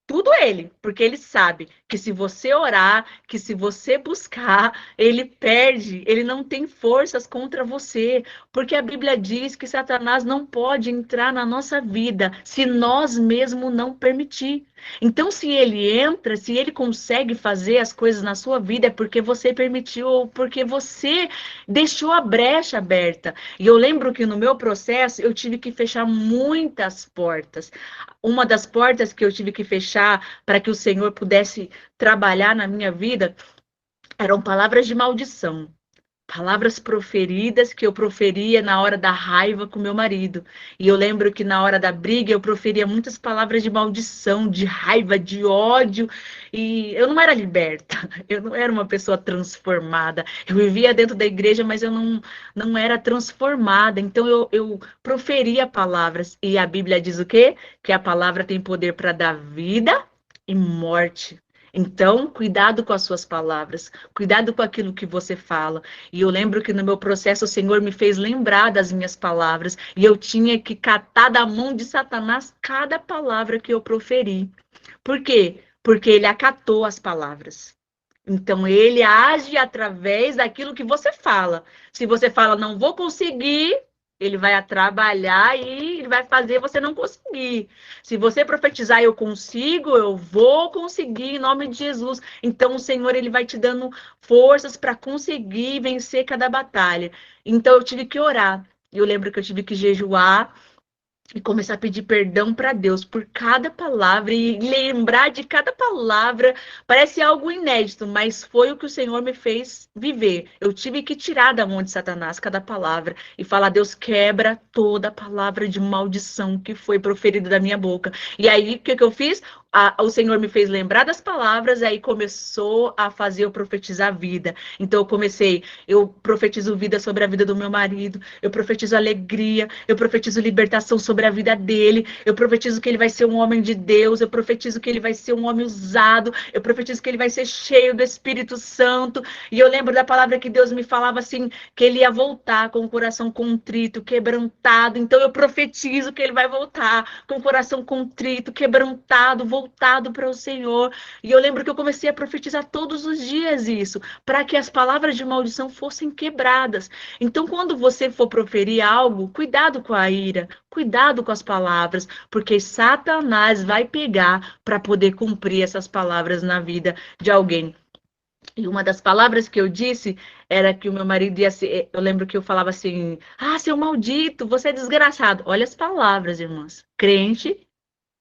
Tudo ele, porque ele sabe que se você orar, que se você buscar, ele perde, ele não tem forças contra você, porque a Bíblia diz que Satanás não pode entrar na nossa vida se nós mesmos não permitir. Então, se ele entra, se ele consegue fazer as coisas na sua vida, é porque você permitiu ou porque você deixou a brecha aberta. E eu lembro que no meu processo eu tive que fechar muitas portas. Uma das portas que eu tive que fechar para que o Senhor pudesse trabalhar na minha vida eram palavras de maldição. Palavras proferidas que eu proferia na hora da raiva com meu marido. E eu lembro que na hora da briga eu proferia muitas palavras de maldição, de raiva, de ódio. E eu não era liberta, eu não era uma pessoa transformada. Eu vivia dentro da igreja, mas eu não era transformada. Então eu proferia palavras. E a Bíblia diz o quê? Que a palavra tem poder para dar vida e morte. Então, cuidado com as suas palavras, cuidado com aquilo que você fala. E eu lembro que no meu processo o Senhor me fez lembrar das minhas palavras e eu tinha que catar da mão de Satanás cada palavra que eu proferi. Por quê? Porque ele acatou as palavras. Então, ele age através daquilo que você fala. Se você fala, não vou conseguir, ele vai trabalhar e ele vai fazer você não conseguir. Se você profetizar, eu consigo, eu vou conseguir em nome de Jesus. Então, o Senhor, ele vai te dando forças para conseguir vencer cada batalha. Então, eu tive que orar. Eu lembro que eu tive que jejuar e começar a pedir perdão para Deus por cada palavra e lembrar de cada palavra. Parece algo inédito, mas foi o que o Senhor me fez viver. Eu tive que tirar da mão de Satanás cada palavra e falar: Deus, quebra toda palavra de maldição que foi proferida da minha boca. E aí, o que eu fiz? O Senhor me fez lembrar das palavras, aí começou a fazer eu profetizar a vida. Então eu profetizo vida sobre a vida do meu marido, eu profetizo alegria, eu profetizo libertação sobre a vida dele, eu profetizo que ele vai ser um homem de Deus, eu profetizo que ele vai ser um homem usado, eu profetizo que ele vai ser cheio do Espírito Santo. E eu lembro da palavra que Deus me falava assim, que ele ia voltar com o coração contrito, quebrantado. Então eu profetizo que ele vai voltar com o coração contrito, quebrantado, voltado para o Senhor. E eu lembro que eu comecei a profetizar todos os dias isso, para que as palavras de maldição fossem quebradas. Então, quando você for proferir algo, cuidado com a ira, cuidado com as palavras, porque Satanás vai pegar para poder cumprir essas palavras na vida de alguém. E uma das palavras que eu disse era que o meu marido ia ser. Eu lembro que eu falava assim: ah, seu maldito, você é desgraçado. Olha as palavras, irmãs. Crente,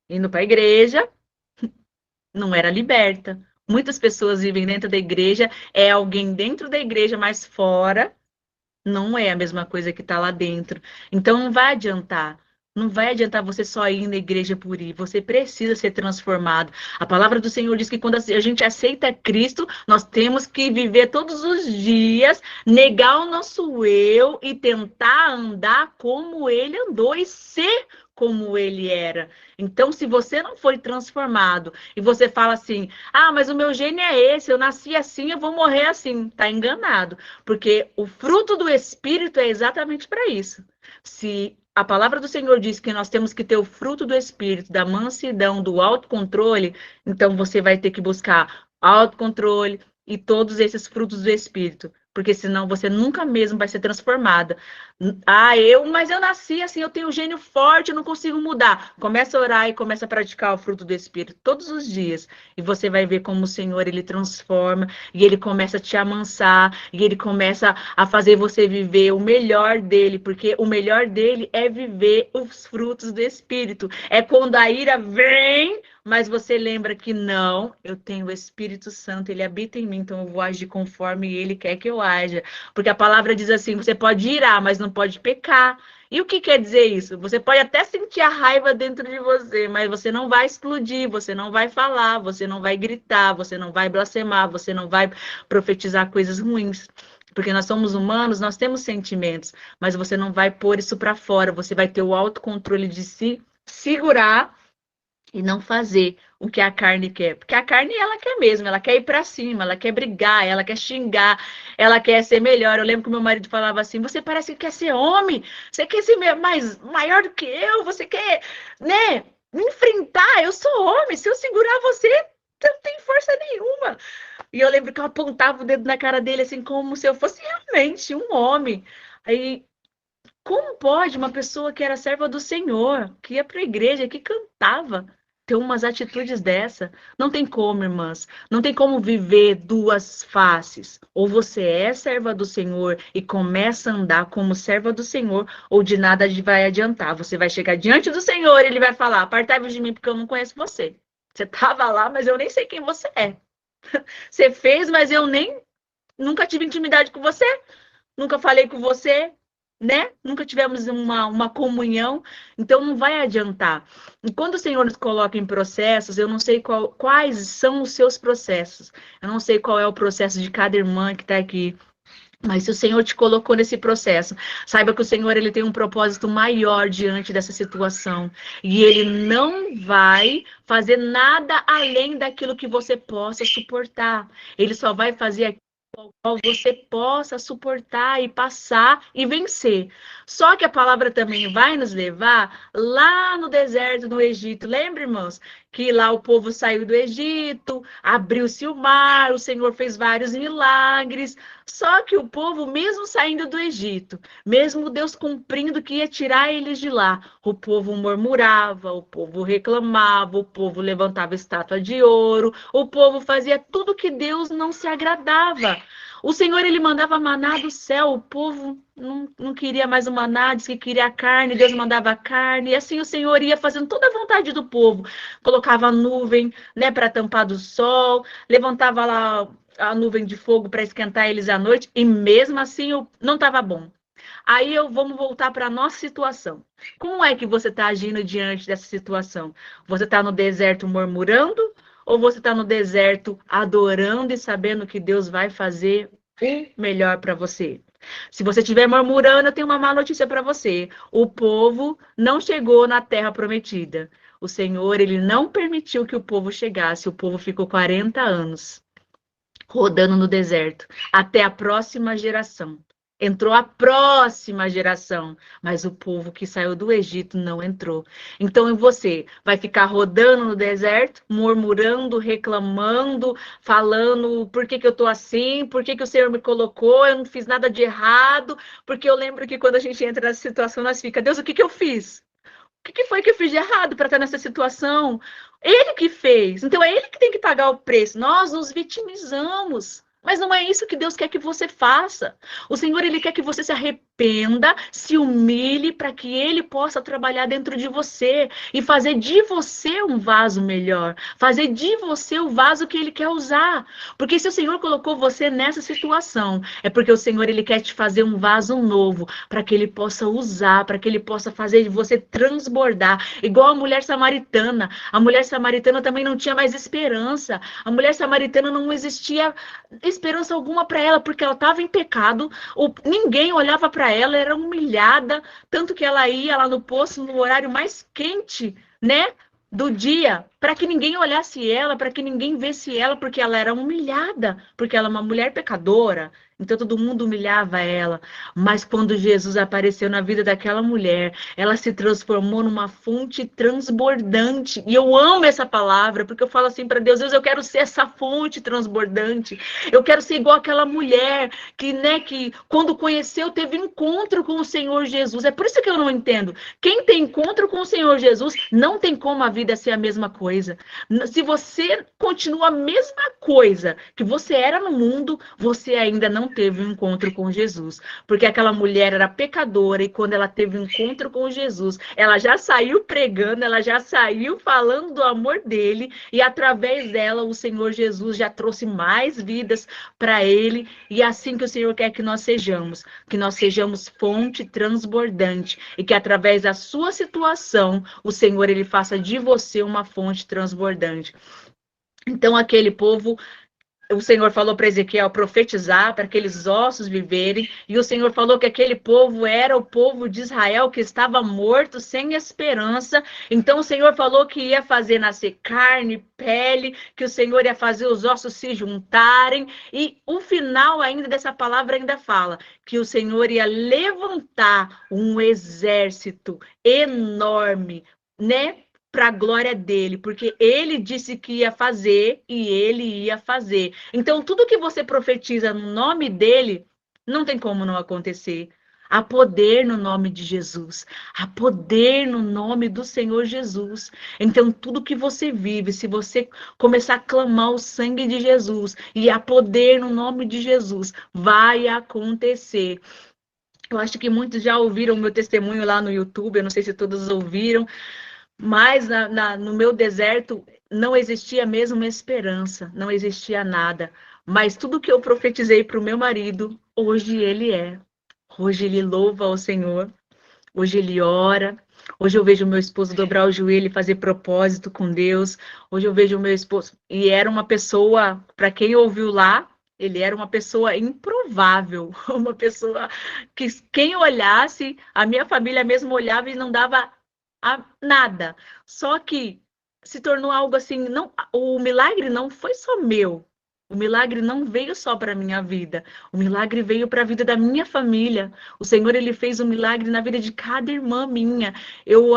indo para a igreja, não era liberta. Muitas pessoas vivem dentro da igreja, é alguém dentro da igreja, mas fora não é a mesma coisa que está lá dentro. Então não vai adiantar. Não vai adiantar você só ir na igreja por ir. Você precisa ser transformado. A palavra do Senhor diz que quando a gente aceita Cristo, nós temos que viver todos os dias, negar o nosso eu e tentar andar como ele andou e ser como ele era. Então, se você não foi transformado e você fala assim: ah, mas o meu gênio é esse, eu nasci assim, eu vou morrer assim, tá enganado. Porque o fruto do Espírito é exatamente para isso. Se a palavra do Senhor diz que nós temos que ter o fruto do Espírito, da mansidão, do autocontrole, então você vai ter que buscar autocontrole e todos esses frutos do Espírito. Porque senão você nunca mesmo vai ser transformada. Ah, mas eu nasci assim, eu tenho um gênio forte, eu não consigo mudar. Começa a orar e começa a praticar o fruto do Espírito todos os dias. E você vai ver como o Senhor, ele transforma, e ele começa a te amansar, e ele começa a fazer você viver o melhor dele, porque o melhor dele é viver os frutos do Espírito. É quando a ira vem, mas você lembra que não, eu tenho o Espírito Santo, ele habita em mim, então eu vou agir conforme ele quer que eu haja. Porque a palavra diz assim, você pode irar, mas não pode pecar. E o que quer dizer isso? Você pode até sentir a raiva dentro de você, mas você não vai explodir, você não vai falar, você não vai gritar, você não vai blasfemar, você não vai profetizar coisas ruins. Porque nós somos humanos, nós temos sentimentos, mas você não vai pôr isso para fora, você vai ter o autocontrole de se segurar e não fazer o que a carne quer. Porque a carne, ela quer mesmo, ela quer ir para cima, ela quer brigar, ela quer xingar, ela quer ser melhor. Eu lembro que meu marido falava assim, você parece que quer ser homem, você quer ser maior do que eu, você quer, né, me enfrentar, eu sou homem, se eu segurar você, não tem força nenhuma. E eu lembro que eu apontava o dedo na cara dele, assim, como se eu fosse realmente um homem. Aí, como pode uma pessoa que era serva do Senhor, que ia para a igreja, que cantava, ter umas atitudes dessa? Não tem como, irmãs. Não tem como viver duas faces. Ou você é serva do Senhor e começa a andar como serva do Senhor, ou de nada vai adiantar. Você vai chegar diante do Senhor e ele vai falar, apartai-vos de mim porque eu não conheço você. Você estava lá, mas eu nem sei quem você é. Você fez, mas eu nunca tive intimidade com você. nunca falei com você, né? Nunca tivemos uma comunhão, então não vai adiantar. E quando o Senhor nos coloca em processos, eu não sei quais são os seus processos, eu não sei qual é o processo de cada irmã que está aqui. Mas se o Senhor te colocou nesse processo, saiba que o Senhor ele tem um propósito maior diante dessa situação. E ele não vai fazer nada além daquilo que você possa suportar. Ele só vai fazer aquilo qual você possa suportar e passar e vencer. Só que a palavra também vai nos levar lá no deserto, no Egito. Lembra, irmãos? Que lá o povo saiu do Egito, abriu-se o mar, o Senhor fez vários milagres. Só que o povo, mesmo saindo do Egito, mesmo Deus cumprindo que ia tirar eles de lá, o povo murmurava, o povo reclamava, o povo levantava estátua de ouro, o povo fazia tudo que Deus não se agradava. O Senhor, ele mandava maná do céu, o povo não queria mais o maná, disse que queria carne, Deus mandava carne, e assim o Senhor ia fazendo toda a vontade do povo. Colocava nuvem, né, para tampar do sol, levantava lá a nuvem de fogo para esquentar eles à noite, e mesmo assim não estava bom. Aí vamos voltar para a nossa situação. Como é que você está agindo diante dessa situação? Você está no deserto murmurando? Ou você está no deserto adorando e sabendo que Deus vai fazer o melhor para você? Se você estiver murmurando, eu tenho uma má notícia para você. O povo não chegou na terra prometida. O Senhor, ele não permitiu que o povo chegasse. O povo ficou 40 anos rodando no deserto, até a próxima geração. Entrou a próxima geração, mas o povo que saiu do Egito não entrou. Então, você vai ficar rodando no deserto, murmurando, reclamando, falando por que eu estou assim, por que o Senhor me colocou, eu não fiz nada de errado, porque eu lembro que quando a gente entra nessa situação, nós fica, Deus, o que eu fiz? O que foi que eu fiz de errado para estar nessa situação? Ele que fez. Então, é ele que tem que pagar o preço. Nós nos vitimizamos. Mas não é isso que Deus quer que você faça. O Senhor, ele quer que você se arrependa, se humilhe para que ele possa trabalhar dentro de você e fazer de você um vaso melhor, fazer de você o vaso que ele quer usar. Porque se o Senhor colocou você nessa situação, é porque o Senhor, ele quer te fazer um vaso novo para que ele possa usar, para que ele possa fazer de você transbordar, igual a mulher samaritana. A mulher samaritana também não tinha mais esperança. A mulher samaritana não existia esperança alguma para ela, porque ela estava em pecado, ninguém olhava para ela, era humilhada, tanto que ela ia lá no poço no horário mais quente, né, do dia, para que ninguém olhasse ela, para que ninguém visse ela, porque ela era humilhada, porque ela é uma mulher pecadora, então todo mundo humilhava ela. Mas quando Jesus apareceu na vida daquela mulher, ela se transformou numa fonte transbordante. E eu amo essa palavra, porque eu falo assim para Deus, Deus, eu quero ser essa fonte transbordante. Eu quero ser igual aquela mulher que, né, que quando conheceu, teve encontro com o Senhor Jesus. É por isso que eu não entendo. Quem tem encontro com o Senhor Jesus, não tem como a vida ser a mesma coisa. Se você continua a mesma coisa que você era no mundo, você ainda não teve um encontro com Jesus, porque aquela mulher era pecadora e quando ela teve um encontro com Jesus, ela já saiu pregando, ela já saiu falando do amor dele e através dela o Senhor Jesus já trouxe mais vidas para ele e é assim que o Senhor quer que nós sejamos fonte transbordante e que através da sua situação o Senhor ele faça de você uma fonte transbordante. Então aquele povo, o Senhor falou para Ezequiel profetizar para aqueles ossos viverem, e o Senhor falou que aquele povo era o povo de Israel que estava morto, sem esperança. Então o Senhor falou que ia fazer nascer carne, pele, que o Senhor ia fazer os ossos se juntarem, e o final ainda dessa palavra ainda fala que o Senhor ia levantar um exército enorme, né? Para a glória dele, porque ele disse que ia fazer e ele ia fazer. Então, tudo que você profetiza no nome dele, não tem como não acontecer. Há poder no nome de Jesus, há poder no nome do Senhor Jesus. Então, tudo que você vive, se você começar a clamar o sangue de Jesus e há poder no nome de Jesus, vai acontecer. Eu acho que muitos já ouviram o meu testemunho lá no YouTube, eu não sei se todos ouviram, mas no meu deserto não existia mesmo uma esperança, não existia nada. Mas tudo que eu profetizei para o meu marido, hoje ele é. Hoje ele louva ao Senhor. Hoje ele ora. Hoje eu vejo meu esposo dobrar o joelho e fazer propósito com Deus. Hoje eu vejo meu esposo. E era uma pessoa, para quem ouviu lá, ele era uma pessoa improvável. Uma pessoa que quem olhasse, a minha família mesmo olhava e não dava nada. Só que se tornou algo assim. Não, o milagre não foi só meu. O milagre não veio só para a minha vida. O milagre veio para a vida da minha família. O Senhor, ele fez um milagre na vida de cada irmã minha.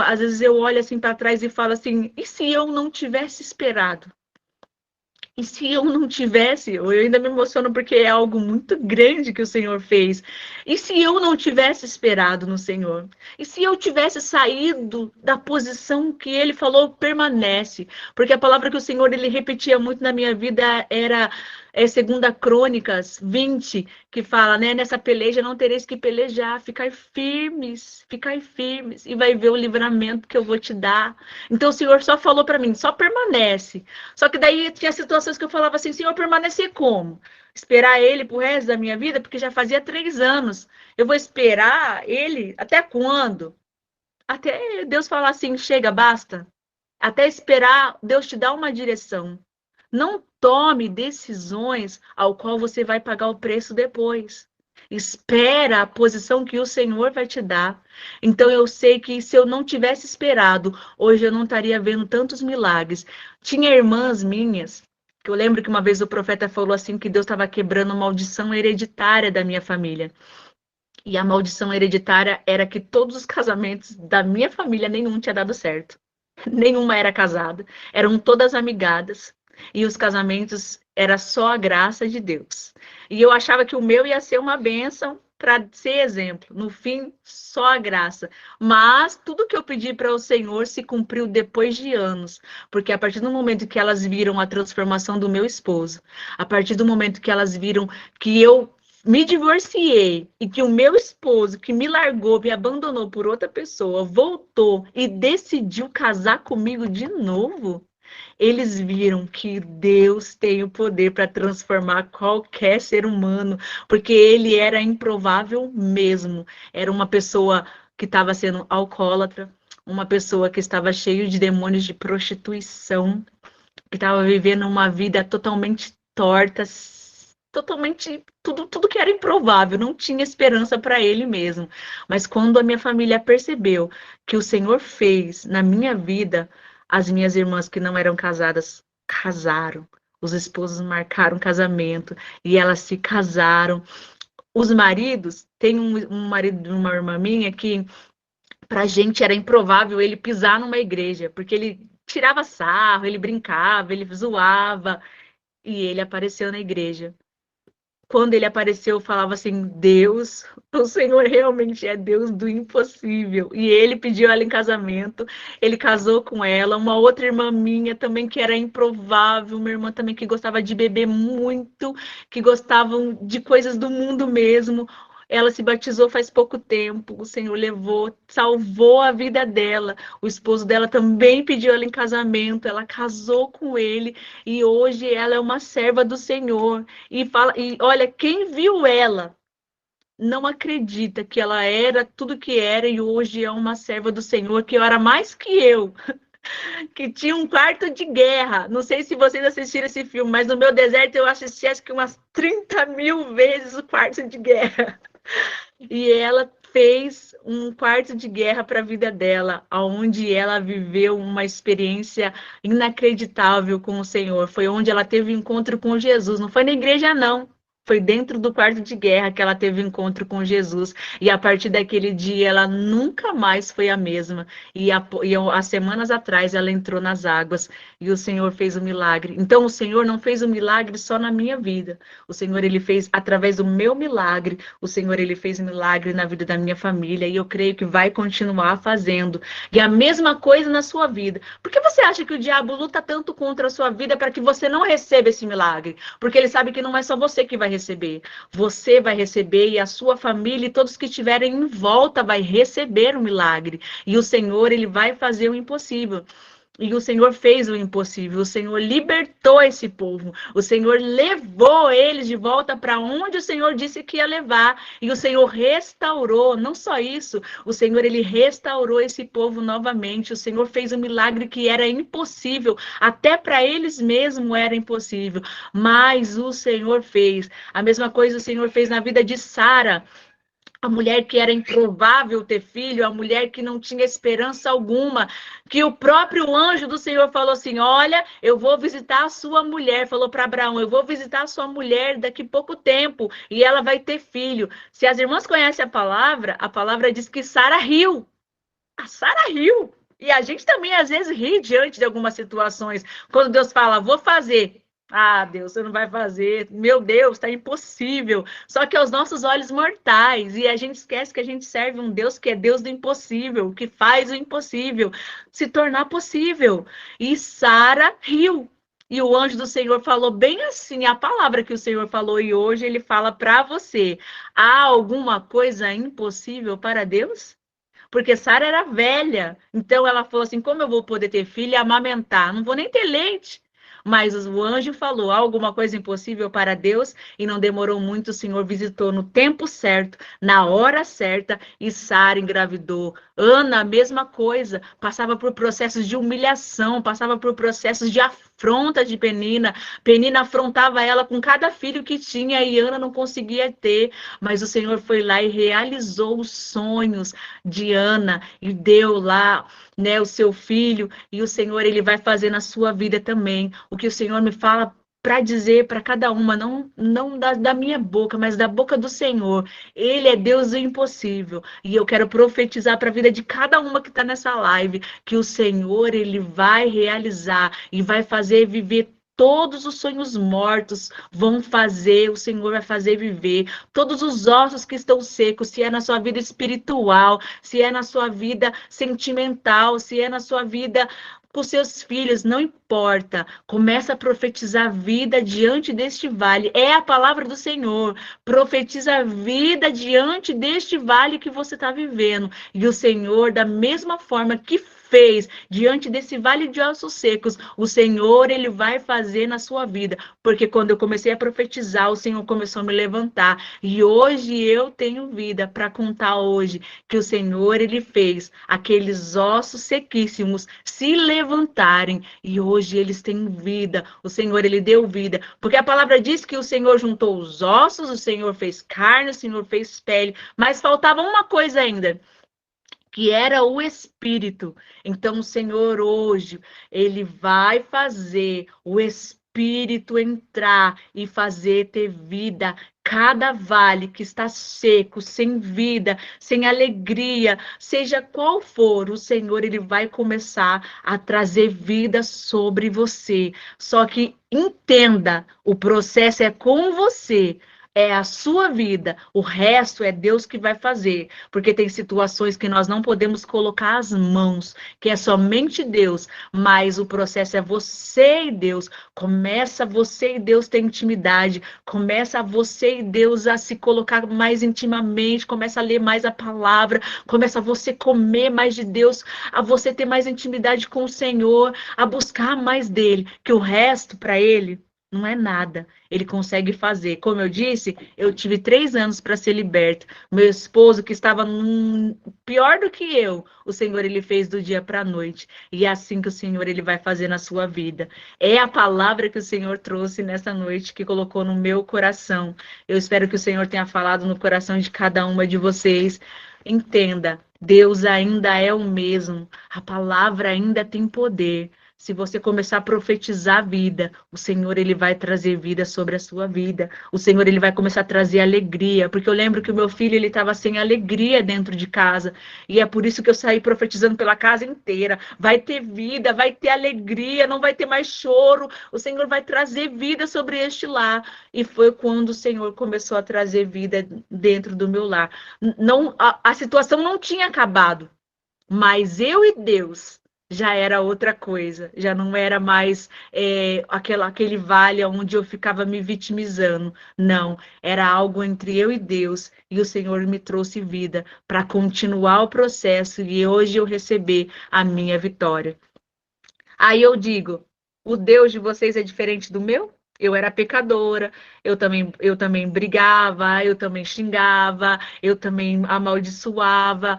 Às vezes eu olho assim para trás e falo assim: e se eu não tivesse esperado? E se eu não tivesse, eu ainda me emociono porque é algo muito grande que o Senhor fez. E se eu não tivesse esperado no Senhor? E se eu tivesse saído da posição que Ele falou permanece? Porque a palavra que o Senhor ele repetia muito na minha vida era 2 Crônicas 20, que fala, né? Nessa peleja não tereis que pelejar, ficai firmes, e vai ver o livramento que eu vou te dar. Então o Senhor só falou para mim, só permanece. Só que daí tinha situações que eu falava assim, Senhor, permanecer como? Esperar ele pro resto da minha vida? Porque já fazia 3 anos. Eu vou esperar ele até quando? Até Deus falar assim, chega, basta. Até esperar Deus te dar uma direção. Não tome decisões ao qual você vai pagar o preço depois. Espera a posição que o Senhor vai te dar. Então eu sei que se eu não tivesse esperado, hoje eu não estaria vendo tantos milagres. Tinha irmãs minhas, que eu lembro que uma vez o profeta falou assim que Deus estava quebrando a maldição hereditária da minha família. E a maldição hereditária era que todos os casamentos da minha família, nenhum tinha dado certo. Nenhuma era casada, eram todas amigadas. E os casamentos era só a graça de Deus. E eu achava que o meu ia ser uma bênção para ser exemplo. No fim, só a graça. Mas tudo que eu pedi para o Senhor se cumpriu depois de anos. Porque a partir do momento que elas viram a transformação do meu esposo, a partir do momento que elas viram que eu me divorciei e que o meu esposo, que me largou, me abandonou por outra pessoa, voltou e decidiu casar comigo de novo, eles viram que Deus tem o poder para transformar qualquer ser humano, porque ele era improvável mesmo. Era uma pessoa que estava sendo alcoólatra, uma pessoa que estava cheia de demônios de prostituição, que estava vivendo uma vida totalmente torta, totalmente tudo que era improvável, não tinha esperança para ele mesmo. Mas quando a minha família percebeu que o Senhor fez na minha vida, as minhas irmãs que não eram casadas casaram, os esposos marcaram casamento e elas se casaram. Os maridos, tem um marido de uma irmã minha que pra gente era improvável ele pisar numa igreja, porque ele tirava sarro, ele brincava, ele zoava, e ele apareceu na igreja. Quando ele apareceu, eu falava assim, Deus, o Senhor realmente é Deus do impossível. E ele pediu ela em casamento, ele casou com ela, uma outra irmã minha também que era improvável, uma irmã também que gostava de beber muito, que gostavam de coisas do mundo mesmo. Ela se batizou faz pouco tempo, o Senhor levou, salvou a vida dela. O esposo dela também pediu ela em casamento, ela casou com ele e hoje ela é uma serva do Senhor. E olha, quem viu ela não acredita que ela era tudo que era e hoje é uma serva do Senhor, que era mais que eu, que tinha um quarto de guerra. Não sei se vocês assistiram esse filme, mas no meu deserto eu assisti acho que umas 30.000 vezes o quarto de guerra. E ela fez um quarto de guerra para a vida dela, onde ela viveu uma experiência inacreditável com o Senhor. Foi onde ela teve encontro com Jesus. Não foi na igreja, não. Foi dentro do quarto de guerra que ela teve encontro com Jesus. E a partir daquele dia, ela nunca mais foi a mesma. Há semanas atrás, ela entrou nas águas e o Senhor fez o milagre. Então, o Senhor não fez o milagre só na minha vida. O Senhor, ele fez através do meu milagre. O Senhor, ele fez milagre na vida da minha família. E eu creio que vai continuar fazendo. E a mesma coisa na sua vida. Por que você acha que o diabo luta tanto contra a sua vida para que você não receba esse milagre? Porque ele sabe que não é só você que vai receber. Você vai receber e a sua família e todos que estiverem em volta vai receber o milagre. E o Senhor, ele vai fazer o impossível. E o Senhor fez o impossível, o Senhor libertou esse povo, o Senhor levou eles de volta para onde o Senhor disse que ia levar, e o Senhor restaurou, não só isso, o Senhor ele restaurou esse povo novamente, o Senhor fez um milagre que era impossível, até para eles mesmos era impossível, mas o Senhor fez. A mesma coisa o Senhor fez na vida de Sara, a mulher que era improvável ter filho, a mulher que não tinha esperança alguma, que o próprio anjo do Senhor falou assim: olha, eu vou visitar a sua mulher, falou para Abraão, eu vou visitar a sua mulher daqui a pouco tempo, e ela vai ter filho. Se as irmãs conhecem a palavra diz que Sara riu. A Sara riu. E a gente também, às vezes, ri diante de algumas situações. Quando Deus fala, vou fazer. Ah, Deus, você não vai fazer. Meu Deus, está impossível. Só que aos nossos olhos mortais. E a gente esquece que a gente serve um Deus que é Deus do impossível, que faz o impossível se tornar possível. E Sara riu. E o anjo do Senhor falou bem assim, a palavra que o Senhor falou, e hoje ele fala para você. Há alguma coisa impossível para Deus? Porque Sara era velha, então ela falou assim: como eu vou poder ter filho e amamentar? Não vou nem ter leite. Mas o anjo falou: há alguma coisa impossível para Deus? E não demorou muito, o Senhor visitou no tempo certo, na hora certa, e Sara engravidou. Ana, a mesma coisa, passava por processos de humilhação, passava por processos de afronta de Penina. Penina afrontava ela com cada filho que tinha e Ana não conseguia ter. Mas o Senhor foi lá e realizou os sonhos de Ana e deu lá, né, o seu filho, e o Senhor ele vai fazer na sua vida também. O que o Senhor me fala para dizer para cada uma, não da minha boca, mas da boca do Senhor. Ele é Deus do impossível. E eu quero profetizar para a vida de cada uma que está nessa live, que o Senhor ele vai realizar e vai fazer viver todos os sonhos mortos vão fazer, o Senhor vai fazer viver. Todos os ossos que estão secos, se é na sua vida espiritual, se é na sua vida sentimental, se é na sua vida com seus filhos, não importa. Começa a profetizar vida diante deste vale. É a palavra do Senhor. Profetiza vida diante deste vale que você está vivendo. E o Senhor, da mesma forma que fez diante desse vale de ossos secos, o Senhor ele vai fazer na sua vida, porque quando eu comecei a profetizar, o Senhor começou a me levantar, e hoje eu tenho vida para contar hoje que o Senhor ele fez aqueles ossos sequíssimos se levantarem, e hoje eles têm vida. O Senhor ele deu vida, porque a palavra diz que o Senhor juntou os ossos, o Senhor fez carne, o Senhor fez pele, mas faltava uma coisa ainda, que era o Espírito. Então, o Senhor hoje, ele vai fazer o Espírito entrar e fazer ter vida. Cada vale que está seco, sem vida, sem alegria, seja qual for, o Senhor, ele vai começar a trazer vida sobre você. Só que entenda, o processo é com você. É a sua vida, o resto é Deus que vai fazer, porque tem situações que nós não podemos colocar as mãos, que é somente Deus, mas o processo é você e Deus. Começa você e Deus ter intimidade, começa você e Deus a se colocar mais intimamente, começa a ler mais a palavra, começa você comer mais de Deus, a você ter mais intimidade com o Senhor, a buscar mais dele, que o resto para ele não é nada. Ele consegue fazer. Como eu disse, eu tive 3 anos para ser liberta. Meu esposo, que estava pior do que eu, o Senhor, ele fez do dia para a noite. E é assim que o Senhor, ele vai fazer na sua vida. É a palavra que o Senhor trouxe nessa noite, que colocou no meu coração. Eu espero que o Senhor tenha falado no coração de cada uma de vocês. Entenda, Deus ainda é o mesmo. A palavra ainda tem poder. Se você começar a profetizar a vida, o Senhor ele vai trazer vida sobre a sua vida. O Senhor ele vai começar a trazer alegria, porque eu lembro que o meu filho ele estava sem alegria dentro de casa, e é por isso que eu saí profetizando pela casa inteira. Vai ter vida, vai ter alegria, não vai ter mais choro. O Senhor vai trazer vida sobre este lar. E foi quando o Senhor começou a trazer vida dentro do meu lar. Não, a situação não tinha acabado, mas eu e Deus já era outra coisa, já não era mais aquele vale onde eu ficava me vitimizando, não, era algo entre eu e Deus, e o Senhor me trouxe vida para continuar o processo, e hoje eu recebi a minha vitória. Aí eu digo, o Deus de vocês é diferente do meu? Eu era pecadora, eu também brigava, eu também xingava, eu também amaldiçoava.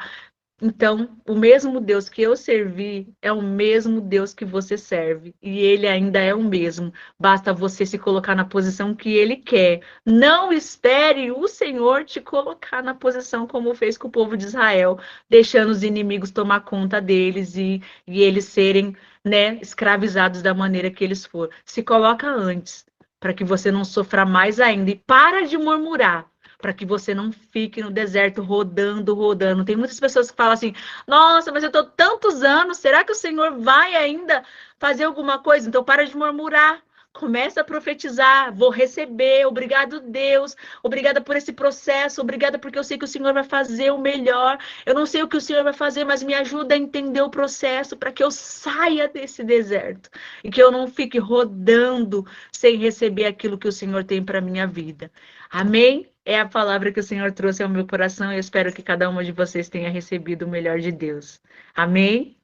Então, o mesmo Deus que eu servi é o mesmo Deus que você serve. E ele ainda é o mesmo. Basta você se colocar na posição que ele quer. Não espere o Senhor te colocar na posição como fez com o povo de Israel, deixando os inimigos tomar conta deles e eles serem, né, escravizados da maneira que eles for. Se coloca antes, para que você não sofra mais ainda. E para de murmurar, para que você não fique no deserto rodando, rodando. Tem muitas pessoas que falam assim: nossa, mas eu estou tantos anos, será que o Senhor vai ainda fazer alguma coisa? Então para de murmurar. Começa a profetizar, vou receber, obrigado Deus, obrigada por esse processo, obrigada porque eu sei que o Senhor vai fazer o melhor, eu não sei o que o Senhor vai fazer, mas me ajuda a entender o processo para que eu saia desse deserto e que eu não fique rodando sem receber aquilo que o Senhor tem para minha vida. Amém? É a palavra que o Senhor trouxe ao meu coração e eu espero que cada uma de vocês tenha recebido o melhor de Deus. Amém?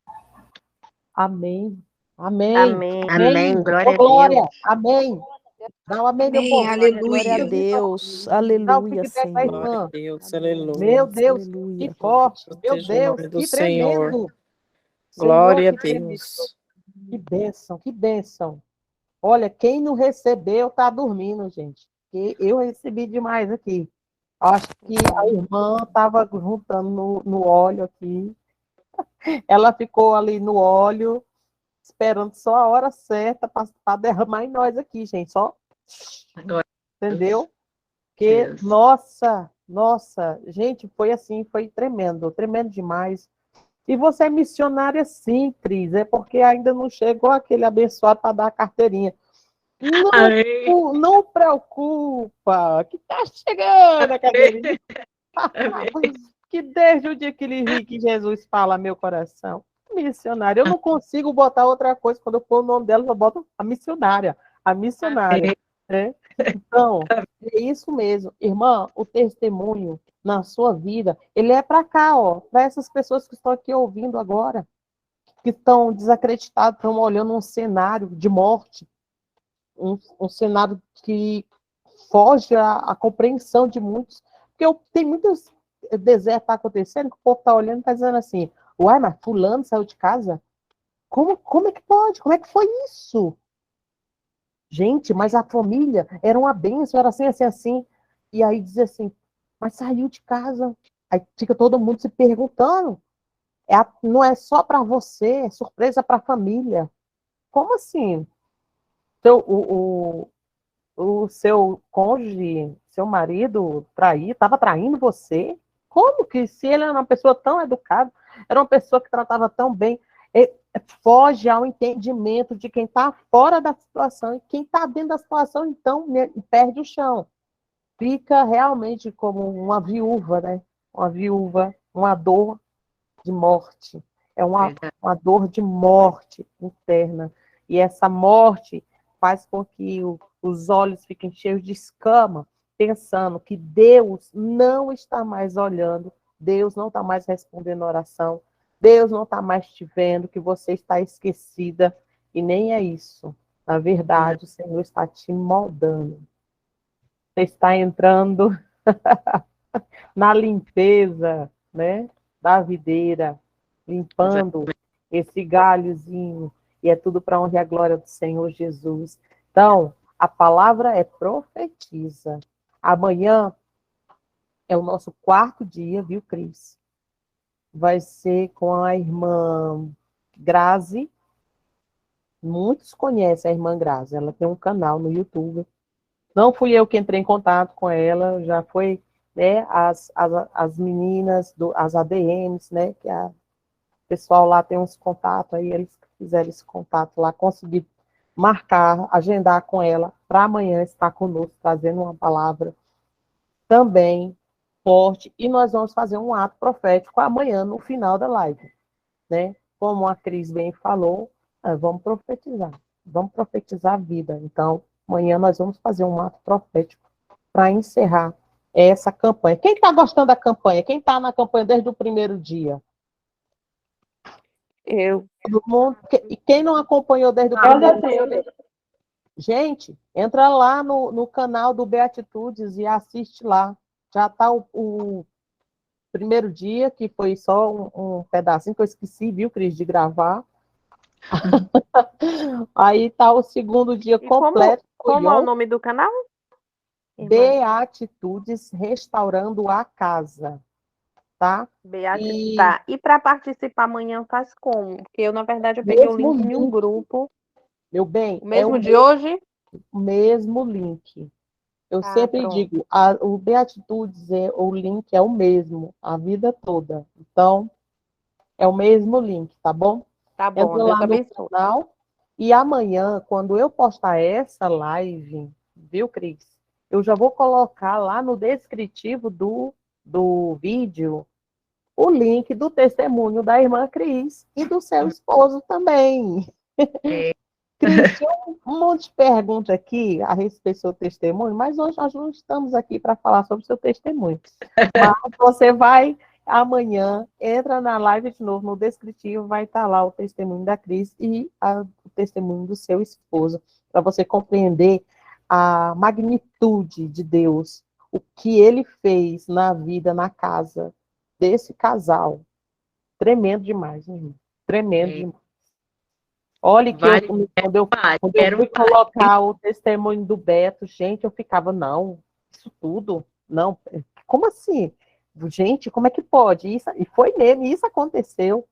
Amém. Amém. Amém. Amém. Glória Ô, a Glória. Deus. Amém. Dá um amém, meu Amém, povo. Glória a aleluia. Deus. Dá um Aleluia, feedback pra Senhor. Glória irmã. a Deus, Meu aleluia. Deus, que Aleluia. forte. Meu Proteja o Deus, nome do que Senhor. tremendo. Senhor, Glória a que tremendo. Deus. Que bênção, que bênção. Olha, quem não recebeu tá dormindo, gente. E eu recebi demais aqui. Acho que a irmã estava juntando no óleo aqui. Ela ficou ali no óleo, esperando só a hora certa para derramar em nós aqui, gente. Só, Glória a entendeu? Porque, Deus. nossa, gente, foi assim, foi tremendo, tremendo demais. E você é missionária sim, Cris, é porque ainda não chegou aquele abençoado para dar a carteirinha. Amém. Não preocupa, que tá chegando a carteirinha. Amém. Que desde o dia que ele ri que Jesus fala meu coração. Missionária, eu não consigo botar outra coisa. Quando eu pôr o nome dela, eu boto a missionária. A missionária. Né? Então, é isso mesmo. Irmã, o testemunho na sua vida, ele é para cá, ó, para essas pessoas que estão aqui ouvindo agora, que estão desacreditadas, estão olhando um cenário de morte, um cenário que foge à compreensão de muitos. Porque tem muitos desertos tá acontecendo que o povo está olhando e está dizendo assim: uai, mas fulano saiu de casa? Como é que pode? Como é que foi isso? Gente, mas a família era uma bênção, era assim, assim, assim. E aí diz assim, mas saiu de casa. Aí fica todo mundo se perguntando. Não é só para você, é surpresa para a família. Como assim? O seu cônjuge, seu marido estava traindo você? Como que, se ele era uma pessoa tão educada, era uma pessoa que tratava tão bem, foge ao entendimento de quem está fora da situação, e quem está dentro da situação, então, perde o chão. Fica realmente como uma viúva, né? Uma viúva, uma dor de morte. É uma dor de morte interna. E essa morte faz com que os olhos fiquem cheios de escama, pensando que Deus não está mais olhando, Deus não está mais respondendo a oração, Deus não está mais te vendo, que você está esquecida, e nem é isso. Na verdade, o Senhor está te moldando. Você está entrando na limpeza, né, da videira, limpando esse galhozinho, e é tudo para a honra e a glória do Senhor Jesus. Então, a palavra é profetiza. Amanhã é o nosso 4º dia, viu, Cris? Vai ser com a irmã Grazi. Muitos conhecem a irmã Grazi. Ela tem um canal no YouTube. Não fui eu que entrei em contato com ela, já foi, né, as meninas, as ADMs, né, que o pessoal lá tem uns contatos, aí eles fizeram esse contato lá, consegui marcar, agendar com ela para amanhã estar conosco, trazendo uma palavra também forte, e nós vamos fazer um ato profético amanhã, no final da live, né? Como a Cris bem falou, vamos profetizar a vida. Então, amanhã nós vamos fazer um ato profético para encerrar essa campanha. Quem está gostando da campanha? Quem está na campanha desde o primeiro dia? Eu. Todo mundo. E quem não acompanhou desde o Eu já primeiro sei, gente, entra lá no canal do Beatitudes e assiste lá. Já está o primeiro dia, que foi só um pedacinho que eu esqueci, viu, Cris, de gravar. Aí está o segundo dia E completo. como é o nome do canal? Irmã? Beatitudes Restaurando a Casa, tá? Tá. E para participar amanhã faz como? Porque eu, na verdade, eu peguei o Mesmo link em um link, grupo. meu bem, O é mesmo de hoje? mesmo link. Eu Ah, sempre pronto. digo, o Beatitudes, o link é o mesmo, a vida toda. Então, é o mesmo link, tá bom? Tá bom, Entra Deus lá no abençoe. canal e amanhã, quando eu postar essa live, viu, Cris? Eu já vou colocar lá no descritivo do vídeo o link do testemunho da irmã Cris e do seu esposo também. É. Cris, tinha um monte de perguntas aqui a respeito do seu testemunho, mas hoje nós não estamos aqui para falar sobre o seu testemunho. Mas você vai amanhã, entra na live de novo, no descritivo, vai estar lá o testemunho da Cris e o testemunho do seu esposo, para você compreender a magnitude de Deus, o que ele fez na vida, na casa desse casal. Tremendo demais, né, irmão? Tremendo É. demais. Olha que Vale, quando eu quero fui colocar o testemunho do Beto, gente, eu ficava, não, isso tudo, não, como assim? Gente, como é que pode? Isso, e foi mesmo, isso aconteceu.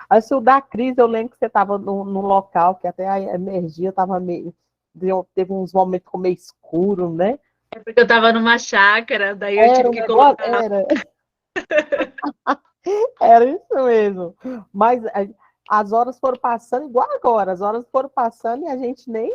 Aí, se o da crise, eu lembro que você estava no local, que até a energia estava meio, teve uns momentos ficou meio escuro, né? É porque eu estava numa chácara, daí eu Era tive um que negócio, colocar. era isso mesmo. Mas as horas foram passando, igual agora, as horas foram passando e a gente nem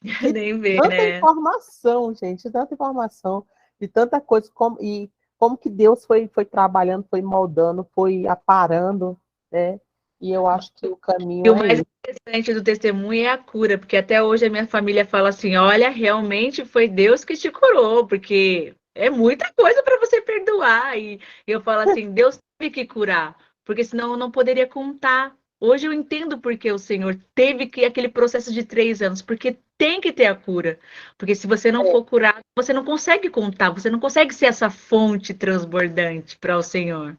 de Nem ver, tanta né? informação, gente, tanta informação, de tanta coisa, e como que Deus foi trabalhando, foi moldando, foi aparando, né? E eu acho que o E caminho o é mais esse. interessante do testemunho é a cura, porque até hoje a minha família fala assim: olha, realmente foi Deus que te curou, porque é muita coisa para você perdoar. E eu falo assim: Deus teve que curar, porque senão eu não poderia contar. Hoje eu entendo porque o Senhor teve que aquele processo de 3 anos, porque tem que ter a cura. Porque se você não É for curado, você não consegue contar, você não consegue ser essa fonte transbordante para o Senhor.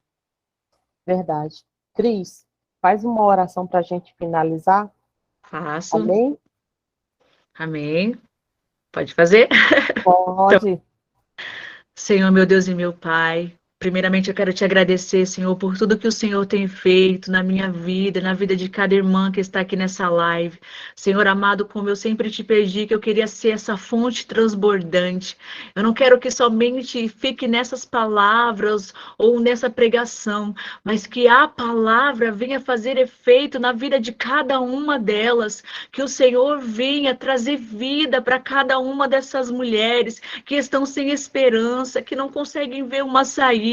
verdade. Cris, faz uma oração para a gente finalizar. Faço. Amém? Amém. Pode fazer? Pode. Senhor, meu Deus e meu Pai, primeiramente eu quero te agradecer, Senhor, por tudo que o Senhor tem feito na minha vida, na vida de cada irmã que está aqui nessa live. Senhor amado, como eu sempre te pedi, que eu queria ser essa fonte transbordante. Eu não quero que somente fique nessas palavras ou nessa pregação, mas que a palavra venha fazer efeito na vida de cada uma delas, que o Senhor venha trazer vida para cada uma dessas mulheres que estão sem esperança, que não conseguem ver uma saída,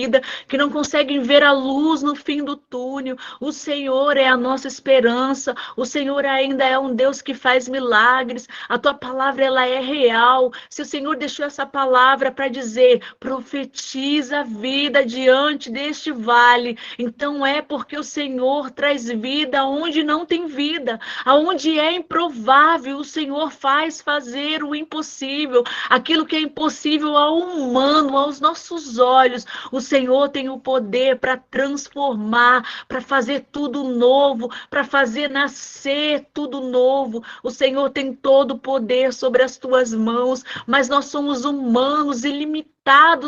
que não conseguem ver a luz no fim do túnel. O Senhor é a nossa esperança. O Senhor ainda é um Deus que faz milagres. A tua palavra ela é real. Se o Senhor deixou essa palavra para dizer, profetiza a vida diante deste vale, então é porque o Senhor traz vida onde não tem vida, aonde é improvável, o Senhor faz fazer o impossível. Aquilo que é impossível ao humano, aos nossos olhos, o Senhor tem o poder para transformar, para fazer tudo novo, para fazer nascer tudo novo. O Senhor tem todo o poder sobre as tuas mãos, mas nós somos humanos e limitados,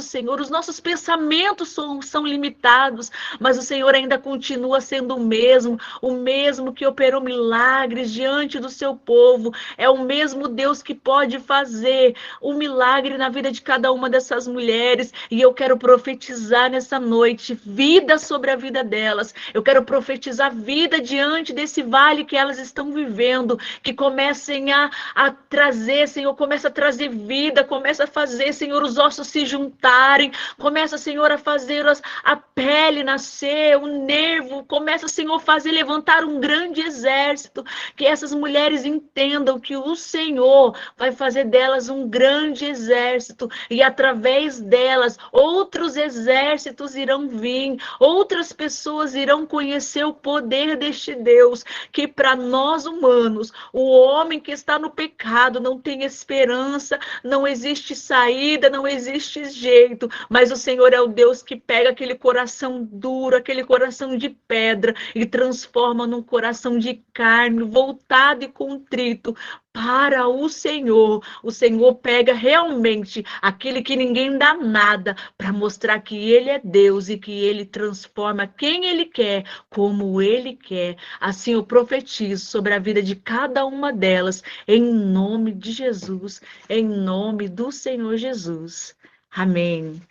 Senhor. Os nossos pensamentos são limitados, mas o Senhor ainda continua sendo o mesmo que operou milagres diante do seu povo. É o mesmo Deus que pode fazer um milagre na vida de cada uma dessas mulheres. E eu quero profetizar nessa noite vida sobre a vida delas. Eu quero profetizar vida diante desse vale que elas estão vivendo. Que comecem a trazer, Senhor, começa a trazer vida, começa a fazer, Senhor, os ossos se se juntarem, começa, Senhor, a fazer a pele nascer, o nervo, começa, Senhor, a fazer levantar um grande exército, que essas mulheres entendam que o Senhor vai fazer delas um grande exército, e através delas, outros exércitos irão vir, outras pessoas irão conhecer o poder deste Deus, que para nós humanos, o homem que está no pecado não tem esperança, não existe saída, não existe jeito, mas o Senhor é o Deus que pega aquele coração duro, aquele coração de pedra e transforma num coração de carne, voltado e contrito para o Senhor. O Senhor pega realmente aquele que ninguém dá nada para mostrar que Ele é Deus e que Ele transforma quem Ele quer, como Ele quer. Assim eu profetizo sobre a vida de cada uma delas, em nome de Jesus, em nome do Senhor Jesus. Amém.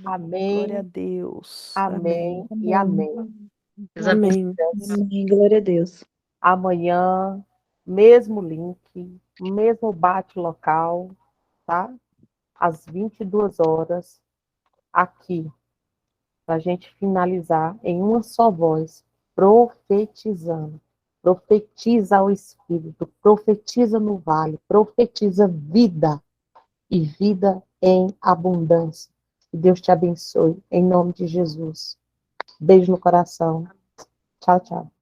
Amém. Glória a Amém, Deus. amém e amém. Deus abençoe. Amém. Amém. Glória a Deus. Amanhã, mesmo link, mesmo bate local, tá? Às 22 horas, aqui, para a gente finalizar em uma só voz, profetizando. Profetiza o Espírito, profetiza no vale, profetiza vida e vida em abundância. Que Deus te abençoe, em nome de Jesus. Beijo no coração. Tchau, tchau.